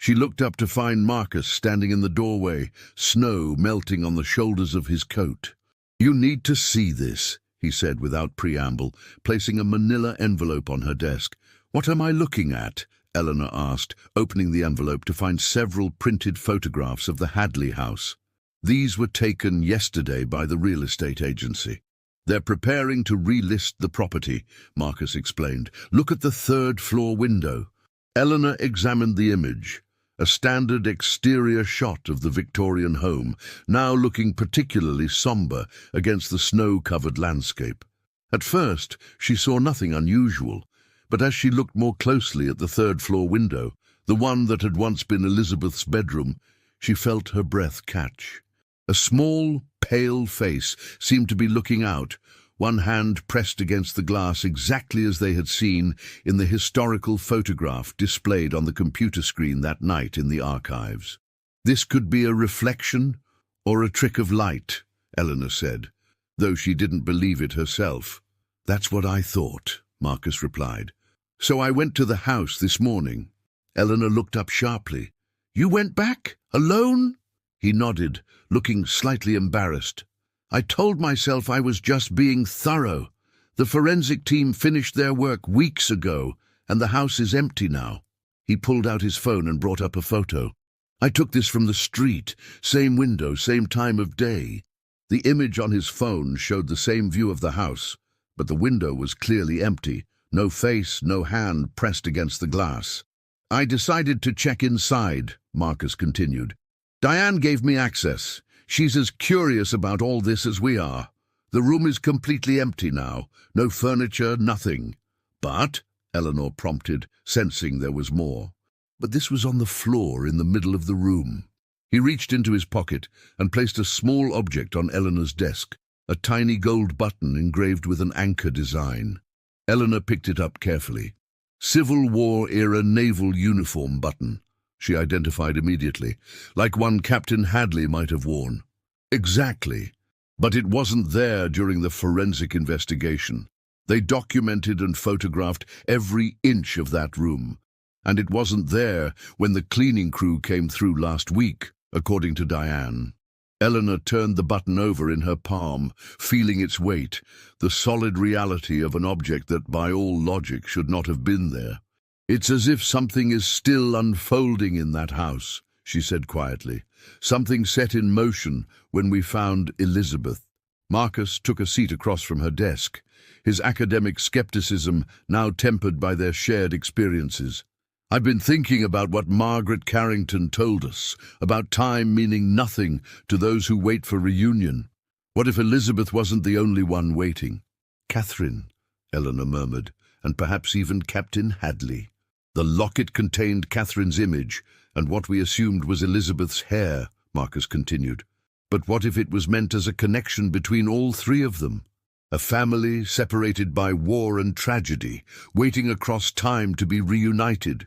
She looked up to find Marcus standing in the doorway, snow melting on the shoulders of his coat. "You need to see this," he said without preamble, placing a manila envelope on her desk. "What am I looking at?" Eleanor asked, opening the envelope to find several printed photographs of the Hadley house. "These were taken yesterday by the real estate agency. They're preparing to relist the property," Marcus explained. "Look at the third-floor window." Eleanor examined the image, a standard exterior shot of the Victorian home, now looking particularly somber against the snow-covered landscape. At first, she saw nothing unusual, but as she looked more closely at the third-floor window, the one that had once been Elizabeth's bedroom, she felt her breath catch. A small, pale face seemed to be looking out, one hand pressed against the glass exactly as they had seen in the historical photograph displayed on the computer screen that night in the archives. "This could be a reflection or a trick of light," Eleanor said, though she didn't believe it herself. "That's what I thought," Marcus replied. "So I went to the house this morning." Eleanor looked up sharply. "You went back? Alone?" He nodded, looking slightly embarrassed. "I told myself I was just being thorough. The forensic team finished their work weeks ago, and the house is empty now." He pulled out his phone and brought up a photo. "I took this from the street, same window, same time of day." The image on his phone showed the same view of the house, but the window was clearly empty, no face, no hand pressed against the glass. "I decided to check inside," Marcus continued. "Diane gave me access. She's as curious about all this as we are. The room is completely empty now, no furniture, nothing." "But," Eleanor prompted, sensing there was more. "But this was on the floor in the middle of the room." He reached into his pocket and placed a small object on Eleanor's desk, a tiny gold button engraved with an anchor design. Eleanor picked it up carefully. Civil War-era naval uniform button, she identified immediately, like one Captain Hadley might have worn. Exactly. But it wasn't there during the forensic investigation. They documented and photographed every inch of that room. And it wasn't there when the cleaning crew came through last week, according to Diane. Eleanor turned the button over in her palm, feeling its weight, the solid reality of an object that by all logic should not have been there. "It's as if something is still unfolding in that house," she said quietly. "Something set in motion when we found Elizabeth." Marcus took a seat across from her desk, his academic skepticism now tempered by their shared experiences. "I've been thinking about what Margaret Carrington told us, about time meaning nothing to those who wait for reunion. What if Elizabeth wasn't the only one waiting?" "Catherine," Eleanor murmured, "and perhaps even Captain Hadley." "The locket contained Catherine's image, and what we assumed was Elizabeth's hair," Marcus continued. "But what if it was meant as a connection between all three of them? A family separated by war and tragedy, waiting across time to be reunited."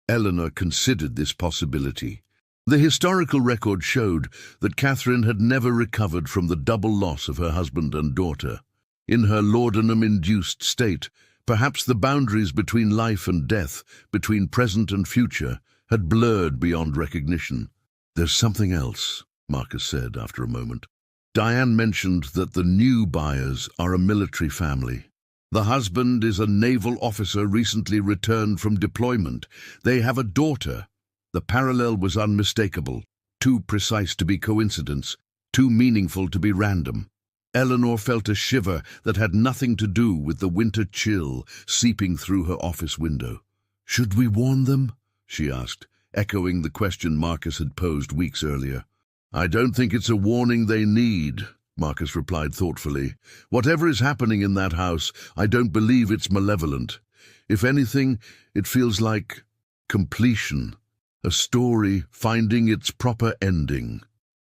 Eleanor considered this possibility. The historical record showed that Catherine had never recovered from the double loss of her husband and daughter. In her laudanum-induced state, perhaps the boundaries between life and death, between present and future, had blurred beyond recognition. "There's something else," Marcus said after a moment. "Diane mentioned that the new buyers are a military family. The husband is a naval officer recently returned from deployment. They have a daughter." The parallel was unmistakable, too precise to be coincidence, too meaningful to be random. Eleanor felt a shiver that had nothing to do with the winter chill seeping through her office window. "Should we warn them?" she asked, echoing the question Marcus had posed weeks earlier. "I don't think it's a warning they need," Marcus replied thoughtfully. "Whatever is happening in that house, I don't believe it's malevolent. If anything, it feels like completion, a story finding its proper ending."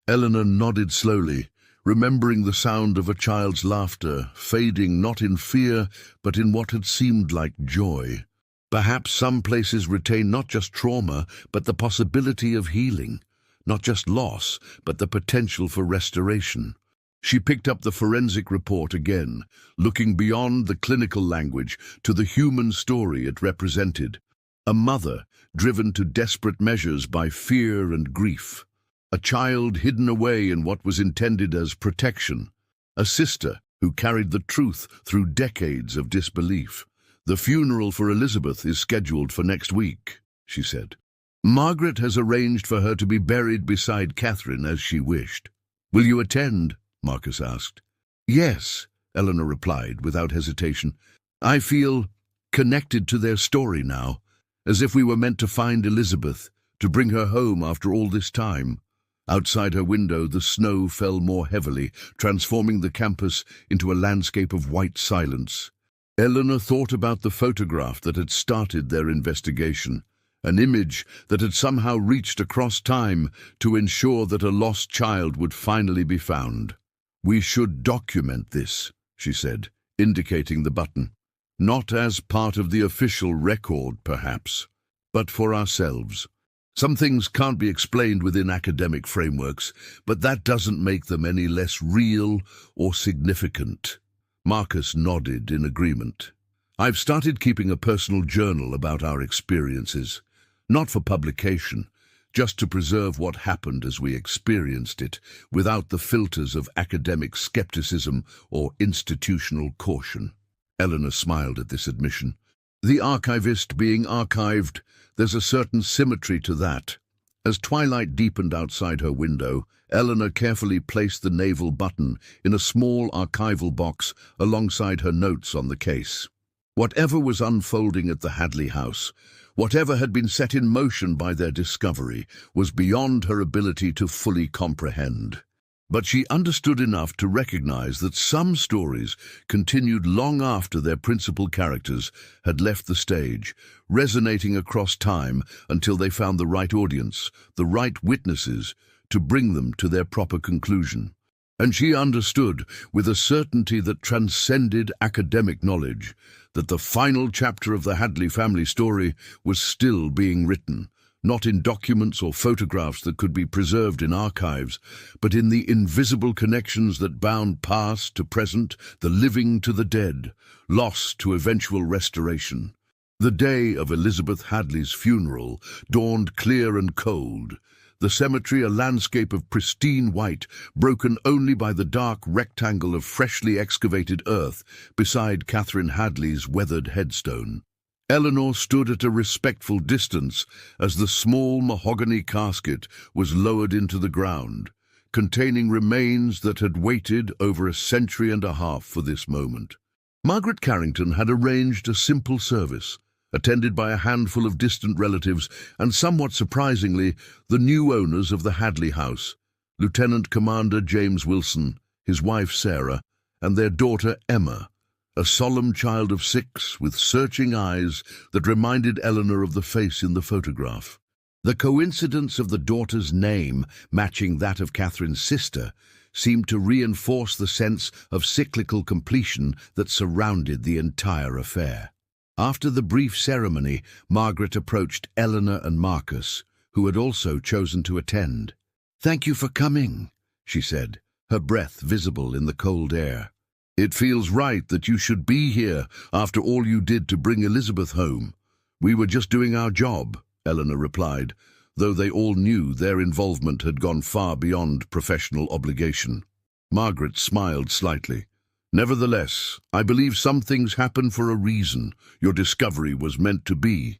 Eleanor nodded slowly, remembering the sound of a child's laughter, fading not in fear, but in what had seemed like joy. Perhaps some places retain not just trauma, but the possibility of healing, not just loss, but the potential for restoration. She picked up the forensic report again, looking beyond the clinical language to the human story it represented. A mother driven to desperate measures by fear and grief. A child hidden away in what was intended as protection. A sister who carried the truth through decades of disbelief. "The funeral for Elizabeth is scheduled for next week," she said. "Margaret has arranged for her to be buried beside Catherine as she wished." "Will you attend?" Marcus asked. "Yes," Eleanor replied without hesitation. "I feel connected to their story now, as if we were meant to find Elizabeth, to bring her home after all this time." Outside her window, the snow fell more heavily, transforming the campus into a landscape of white silence. Eleanor thought about the photograph that had started their investigation, an image that had somehow reached across time to ensure that a lost child would finally be found. "We should document this," she said, indicating the button. "Not as part of the official record, perhaps, but for ourselves. Some things can't be explained within academic frameworks, but that doesn't make them any less real or significant." Marcus nodded in agreement. "I've started keeping a personal journal about our experiences, not for publication, just to preserve what happened as we experienced it, without the filters of academic skepticism or institutional caution." Eleanor smiled at this admission. "The archivist being archived, there's a certain symmetry to that." As twilight deepened outside her window, Eleanor carefully placed the naval button in a small archival box alongside her notes on the case. Whatever was unfolding at the Hadley house, whatever had been set in motion by their discovery, was beyond her ability to fully comprehend. But she understood enough to recognize that some stories continued long after their principal characters had left the stage, resonating across time until they found the right audience, the right witnesses, to bring them to their proper conclusion. And she understood, with a certainty that transcended academic knowledge, that the final chapter of the Hadley family story was still being written, not in documents or photographs that could be preserved in archives, but in the invisible connections that bound past to present, the living to the dead, lost to eventual restoration. The day of Elizabeth Hadley's funeral dawned clear and cold, the cemetery a landscape of pristine white, broken only by the dark rectangle of freshly excavated earth beside Catherine Hadley's weathered headstone. Eleanor stood at a respectful distance as the small mahogany casket was lowered into the ground, containing remains that had waited over a century and a half for this moment. Margaret Carrington had arranged a simple service, attended by a handful of distant relatives and, somewhat surprisingly, the new owners of the Hadley house, Lieutenant Commander James Wilson, his wife Sarah, and their daughter Emma, a solemn child of 6 with searching eyes that reminded Eleanor of the face in the photograph. The coincidence of the daughter's name matching that of Catherine's sister seemed to reinforce the sense of cyclical completion that surrounded the entire affair. After the brief ceremony, Margaret approached Eleanor and Marcus, who had also chosen to attend. "Thank you for coming," she said, her breath visible in the cold air. "It feels right that you should be here after all you did to bring Elizabeth home. We were just doing our job," Eleanor replied, though they all knew their involvement had gone far beyond professional obligation. Margaret smiled slightly. "Nevertheless, I believe some things happen for a reason. Your discovery was meant to be."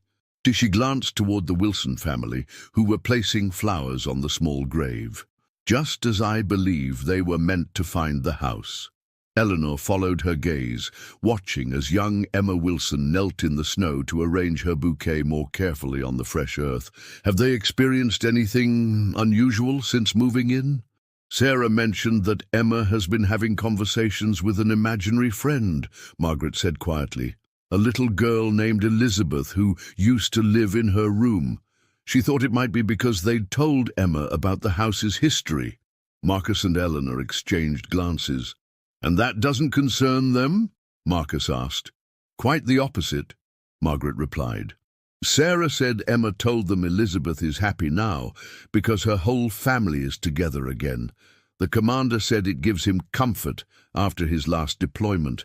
She glanced toward the Wilson family, who were placing flowers on the small grave. "Just as I believe they were meant to find the house." Eleanor followed her gaze, watching as young Emma Wilson knelt in the snow to arrange her bouquet more carefully on the fresh earth. "Have they experienced anything unusual since moving in?" "Sarah mentioned that Emma has been having conversations with an imaginary friend," Margaret said quietly. "A little girl named Elizabeth who used to live in her room. She thought it might be because they'd told Emma about the house's history." Marcus and Eleanor exchanged glances. "And that doesn't concern them?" Marcus asked. "Quite the opposite," Margaret replied. "Sarah said Emma told them Elizabeth is happy now because her whole family is together again. The commander said it gives him comfort after his last deployment.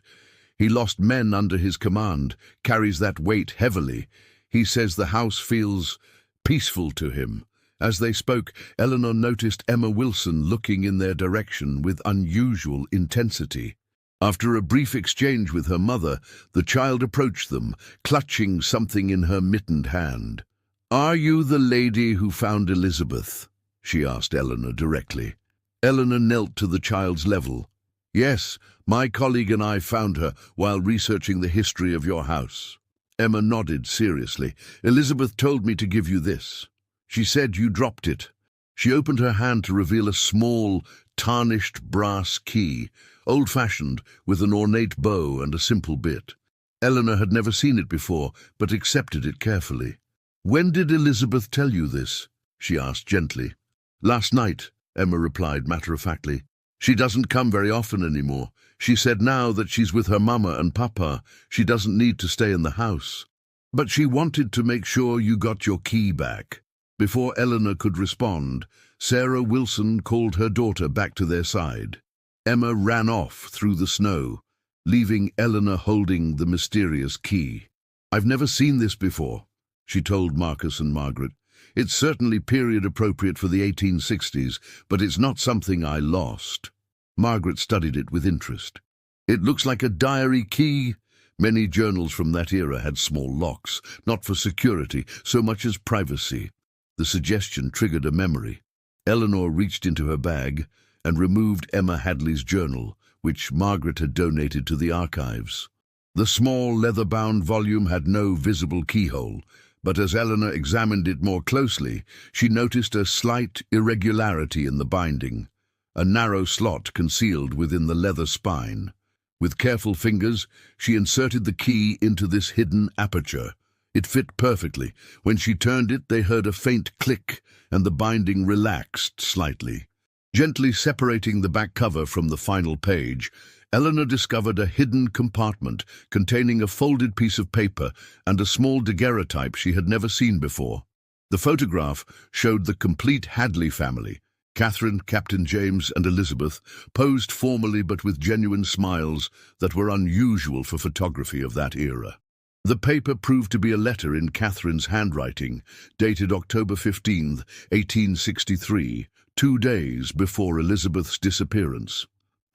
He lost men under his command, carries that weight heavily. He says the house feels peaceful to him." As they spoke, Eleanor noticed Emma Wilson looking in their direction with unusual intensity. After a brief exchange with her mother, the child approached them, clutching something in her mittened hand. "Are you the lady who found Elizabeth?" she asked Eleanor directly. Eleanor knelt to the child's level. "Yes, my colleague and I found her while researching the history of your house." Emma nodded seriously. "Elizabeth told me to give you this. She said you dropped it." She opened her hand to reveal a small, tarnished brass key, old-fashioned, with an ornate bow and a simple bit. Eleanor had never seen it before, but accepted it carefully. "When did Elizabeth tell you this?" she asked gently. "Last night," Emma replied matter-of-factly. "She doesn't come very often anymore. She said now that she's with her mama and papa, she doesn't need to stay in the house. But she wanted to make sure you got your key back." Before Eleanor could respond, Sarah Wilson called her daughter back to their side. Emma ran off through the snow, leaving Eleanor holding the mysterious key. "I've never seen this before," she told Marcus and Margaret. "It's certainly period appropriate for the 1860s, but it's not something I lost." Margaret studied it with interest. "It looks like a diary key." Many journals from that era had small locks, not for security so much as privacy. The suggestion triggered a memory. Eleanor reached into her bag and removed Emma Hadley's journal, which Margaret had donated to the archives. The small leather-bound volume had no visible keyhole, but as Eleanor examined it more closely, she noticed a slight irregularity in the binding, a narrow slot concealed within the leather spine. With careful fingers, she inserted the key into this hidden aperture. It fit perfectly. When she turned it, they heard a faint click, and the binding relaxed slightly. Gently separating the back cover from the final page, Eleanor discovered a hidden compartment containing a folded piece of paper and a small daguerreotype she had never seen before. The photograph showed the complete Hadley family, Catherine, Captain James, and Elizabeth, posed formally but with genuine smiles that were unusual for photography of that era. The paper proved to be a letter in Catherine's handwriting, dated October 15, 1863, 2 days before Elizabeth's disappearance.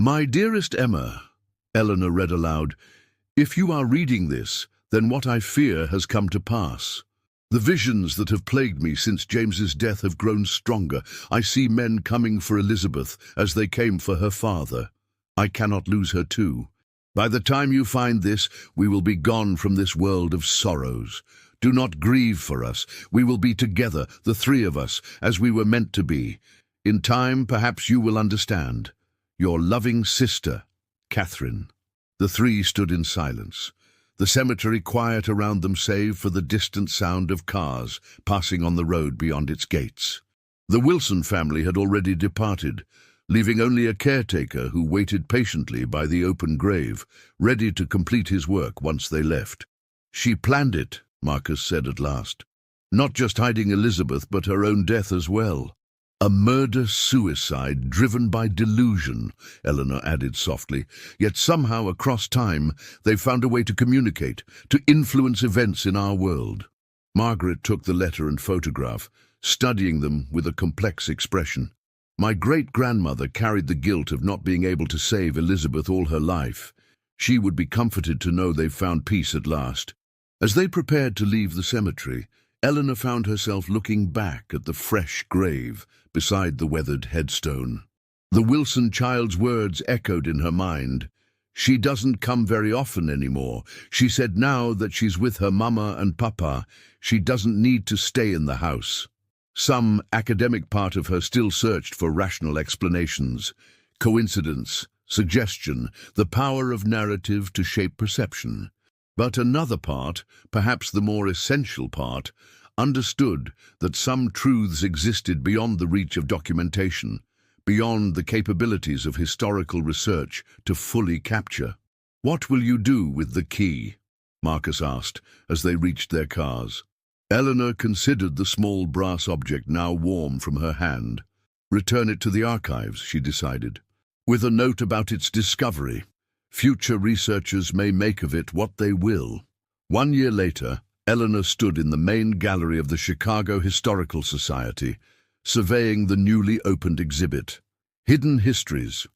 "My dearest Emma," Eleanor read aloud, "if you are reading this, then what I fear has come to pass. The visions that have plagued me since James's death have grown stronger. I see men coming for Elizabeth as they came for her father. I cannot lose her too. By the time you find this, we will be gone from this world of sorrows. Do not grieve for us. We will be together, the three of us, as we were meant to be. In time, perhaps you will understand. Your loving sister, Catherine." The three stood in silence, the cemetery quiet around them save for the distant sound of cars passing on the road beyond its gates. The Wilson family had already departed, leaving only a caretaker who waited patiently by the open grave, ready to complete his work once they left. "She planned it," Marcus said at last. "Not just hiding Elizabeth, but her own death as well. A murder-suicide driven by delusion," Eleanor added softly. "Yet somehow across time they found a way to communicate, to influence events in our world." Margaret took the letter and photograph, studying them with a complex expression. "My great-grandmother carried the guilt of not being able to save Elizabeth all her life. She would be comforted to know they've found peace at last." As they prepared to leave the cemetery, Eleanor found herself looking back at the fresh grave beside the weathered headstone. The Wilson child's words echoed in her mind. "She doesn't come very often anymore. She said now that she's with her mama and papa, she doesn't need to stay in the house." Some academic part of her still searched for rational explanations. Coincidence, suggestion, the power of narrative to shape perception. But another part, perhaps the more essential part, understood that some truths existed beyond the reach of documentation, beyond the capabilities of historical research to fully capture. "What will you do with the key?" Marcus asked as they reached their cars. Eleanor considered the small brass object now warm from her hand. "Return it to the archives," she decided, "with a note about its discovery. Future researchers may make of it what they will." 1 year later, Eleanor stood in the main gallery of the Chicago Historical Society, surveying the newly opened exhibit, Hidden Histories,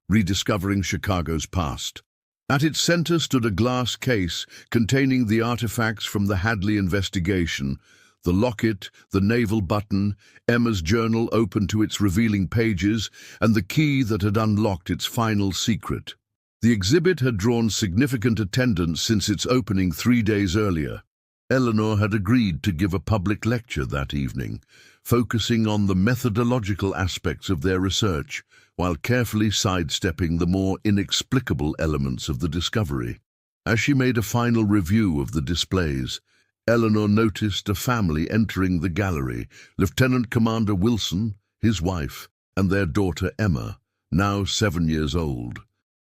Rediscovering Chicago's Past. At its center stood a glass case containing the artifacts from the Hadley investigation, the locket, the naval button, Emma's journal open to its revealing pages, and the key that had unlocked its final secret. The exhibit had drawn significant attendance since its opening 3 days earlier. Eleanor had agreed to give a public lecture that evening, focusing on the methodological aspects of their research, while carefully sidestepping the more inexplicable elements of the discovery. As she made a final review of the displays, Eleanor noticed a family entering the gallery: Lieutenant Commander Wilson, his wife, and their daughter Emma, now 7 years old.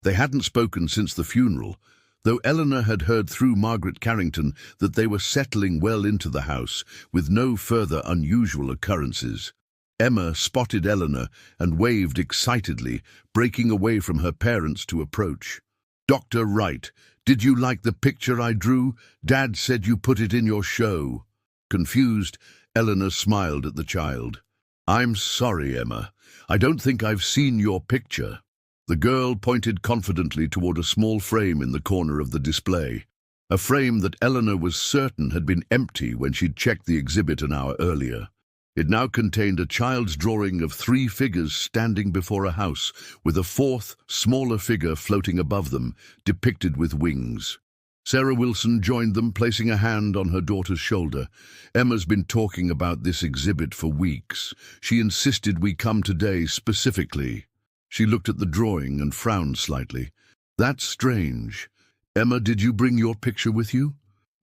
They hadn't spoken since the funeral, though Eleanor had heard through Margaret Carrington that they were settling well into the house, with no further unusual occurrences. Emma spotted Eleanor and waved excitedly, breaking away from her parents to approach. "Dr. Wright, did you like the picture I drew? Dad said you put it in your show." Confused, Eleanor smiled at the child. "I'm sorry, Emma. I don't think I've seen your picture." The girl pointed confidently toward a small frame in the corner of the display, a frame that Eleanor was certain had been empty when she'd checked the exhibit an hour earlier. It now contained a child's drawing of 3 figures standing before a house, with a 4th, smaller figure floating above them, depicted with wings. Sarah Wilson joined them, placing a hand on her daughter's shoulder. "Emma's been talking about this exhibit for weeks. She insisted we come today specifically." She looked at the drawing and frowned slightly. "That's strange. Emma, did you bring your picture with you?"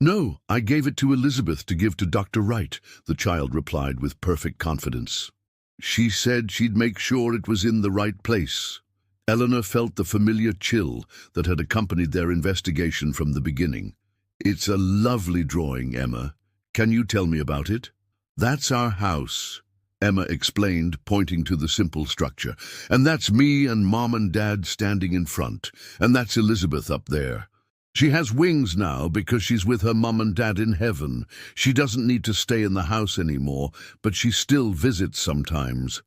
"No, I gave it to Elizabeth to give to Dr. Wright," the child replied with perfect confidence. "She said she'd make sure it was in the right place." Eleanor felt the familiar chill that had accompanied their investigation from the beginning. "It's a lovely drawing, Emma. Can you tell me about it?" "That's our house," Emma explained, pointing to the simple structure. "And that's me and Mom and Dad standing in front. And that's Elizabeth up there. She has wings now because she's with her Mom and Dad in heaven. She doesn't need to stay in the house anymore, but she still visits sometimes."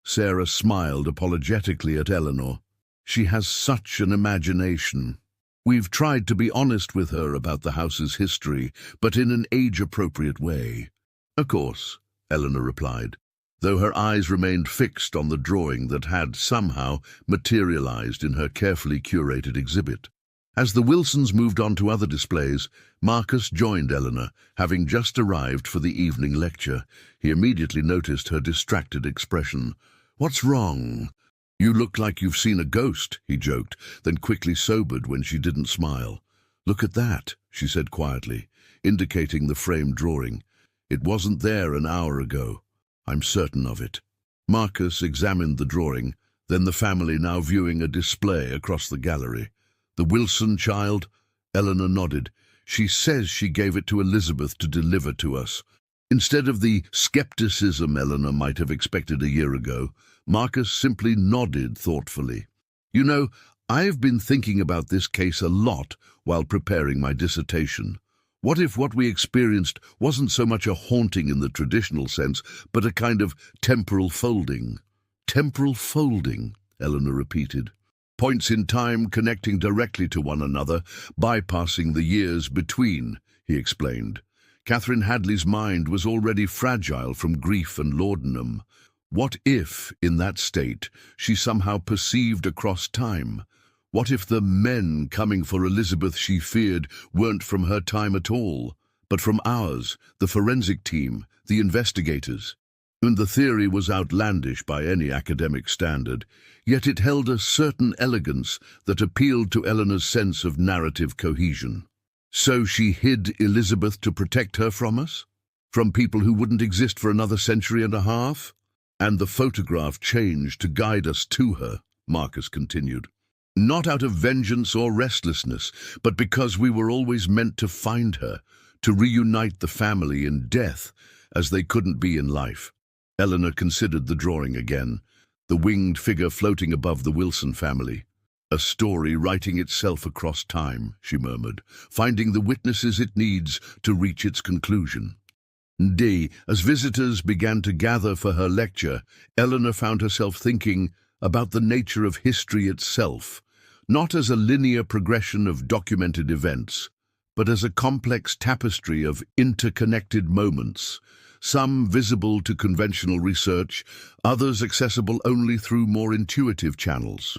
Sarah smiled apologetically at Eleanor. "She has such an imagination. We've tried to be honest with her about the house's history, but in an age-appropriate way." "Of course," Eleanor replied, though her eyes remained fixed on the drawing that had somehow materialized in her carefully curated exhibit. As the Wilsons moved on to other displays, Marcus joined Eleanor, having just arrived for the evening lecture. He immediately noticed her distracted expression. "What's wrong?" "You look like you've seen a ghost," he joked, then quickly sobered when she didn't smile. "Look at that," she said quietly, indicating the framed drawing. "It wasn't there an hour ago. I'm certain of it." Marcus examined the drawing, then the family now viewing a display across the gallery. "The Wilson child?" Eleanor nodded. "She says she gave it to Elizabeth to deliver to us." Instead of the skepticism Eleanor might have expected a year ago, Marcus simply nodded thoughtfully. "You know, I've been thinking about this case a lot while preparing my dissertation. What if what we experienced wasn't so much a haunting in the traditional sense, but a kind of temporal folding?" "Temporal folding," Eleanor repeated. "Points in time connecting directly to one another, bypassing the years between," he explained. Catherine Hadley's mind was already fragile from grief and laudanum. What if, in that state, she somehow perceived across time? What if the men coming for Elizabeth she feared weren't from her time at all, but from ours, the forensic team, the investigators? And the theory was outlandish by any academic standard, yet it held a certain elegance that appealed to Eleanor's sense of narrative cohesion. So she hid Elizabeth to protect her from us? From people who wouldn't exist for another century and a half? "And the photograph changed to guide us to her," Marcus continued. "Not out of vengeance or restlessness, but because we were always meant to find her, to reunite the family in death, as they couldn't be in life." Eleanor considered the drawing again, the winged figure floating above the Wilson family. "A story writing itself across time," she murmured, "finding the witnesses it needs to reach its conclusion." Indeed, as visitors began to gather for her lecture, Eleanor found herself thinking about the nature of history itself, not as a linear progression of documented events, but as a complex tapestry of interconnected moments, some visible to conventional research, others accessible only through more intuitive channels.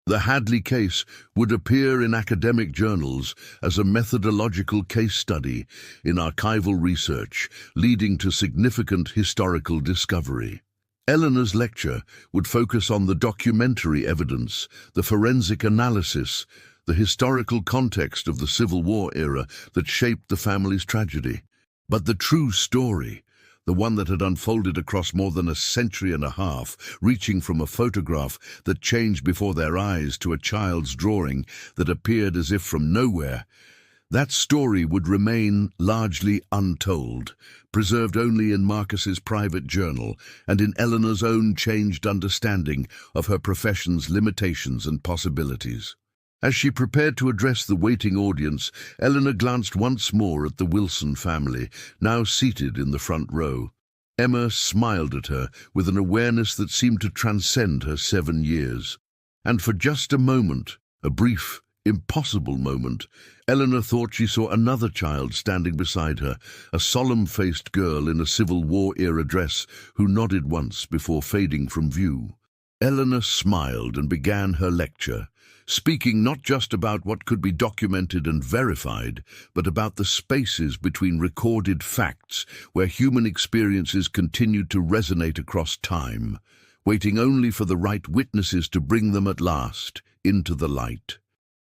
The Hadley case would appear in academic journals as a methodological case study in archival research, leading to significant historical discovery. Eleanor's lecture would focus on the documentary evidence, the forensic analysis, the historical context of the Civil War era that shaped the family's tragedy. But the true story, the one that had unfolded across more than a century and a half, reaching from a photograph that changed before their eyes to a child's drawing that appeared as if from nowhere, that story would remain largely untold, preserved only in Marcus's private journal and in Eleanor's own changed understanding of her profession's limitations and possibilities. As she prepared to address the waiting audience, Eleanor glanced once more at the Wilson family, now seated in the front row. Emma smiled at her with an awareness that seemed to transcend her 7 years. And for just a moment, a brief, impossible moment, Eleanor thought she saw another child standing beside her, a solemn-faced girl in a Civil War-era dress who nodded once before fading from view. Eleanor smiled and began her lecture, speaking not just about what could be documented and verified, but about the spaces between recorded facts where human experiences continued to resonate across time, waiting only for the right witnesses to bring them at last into the light.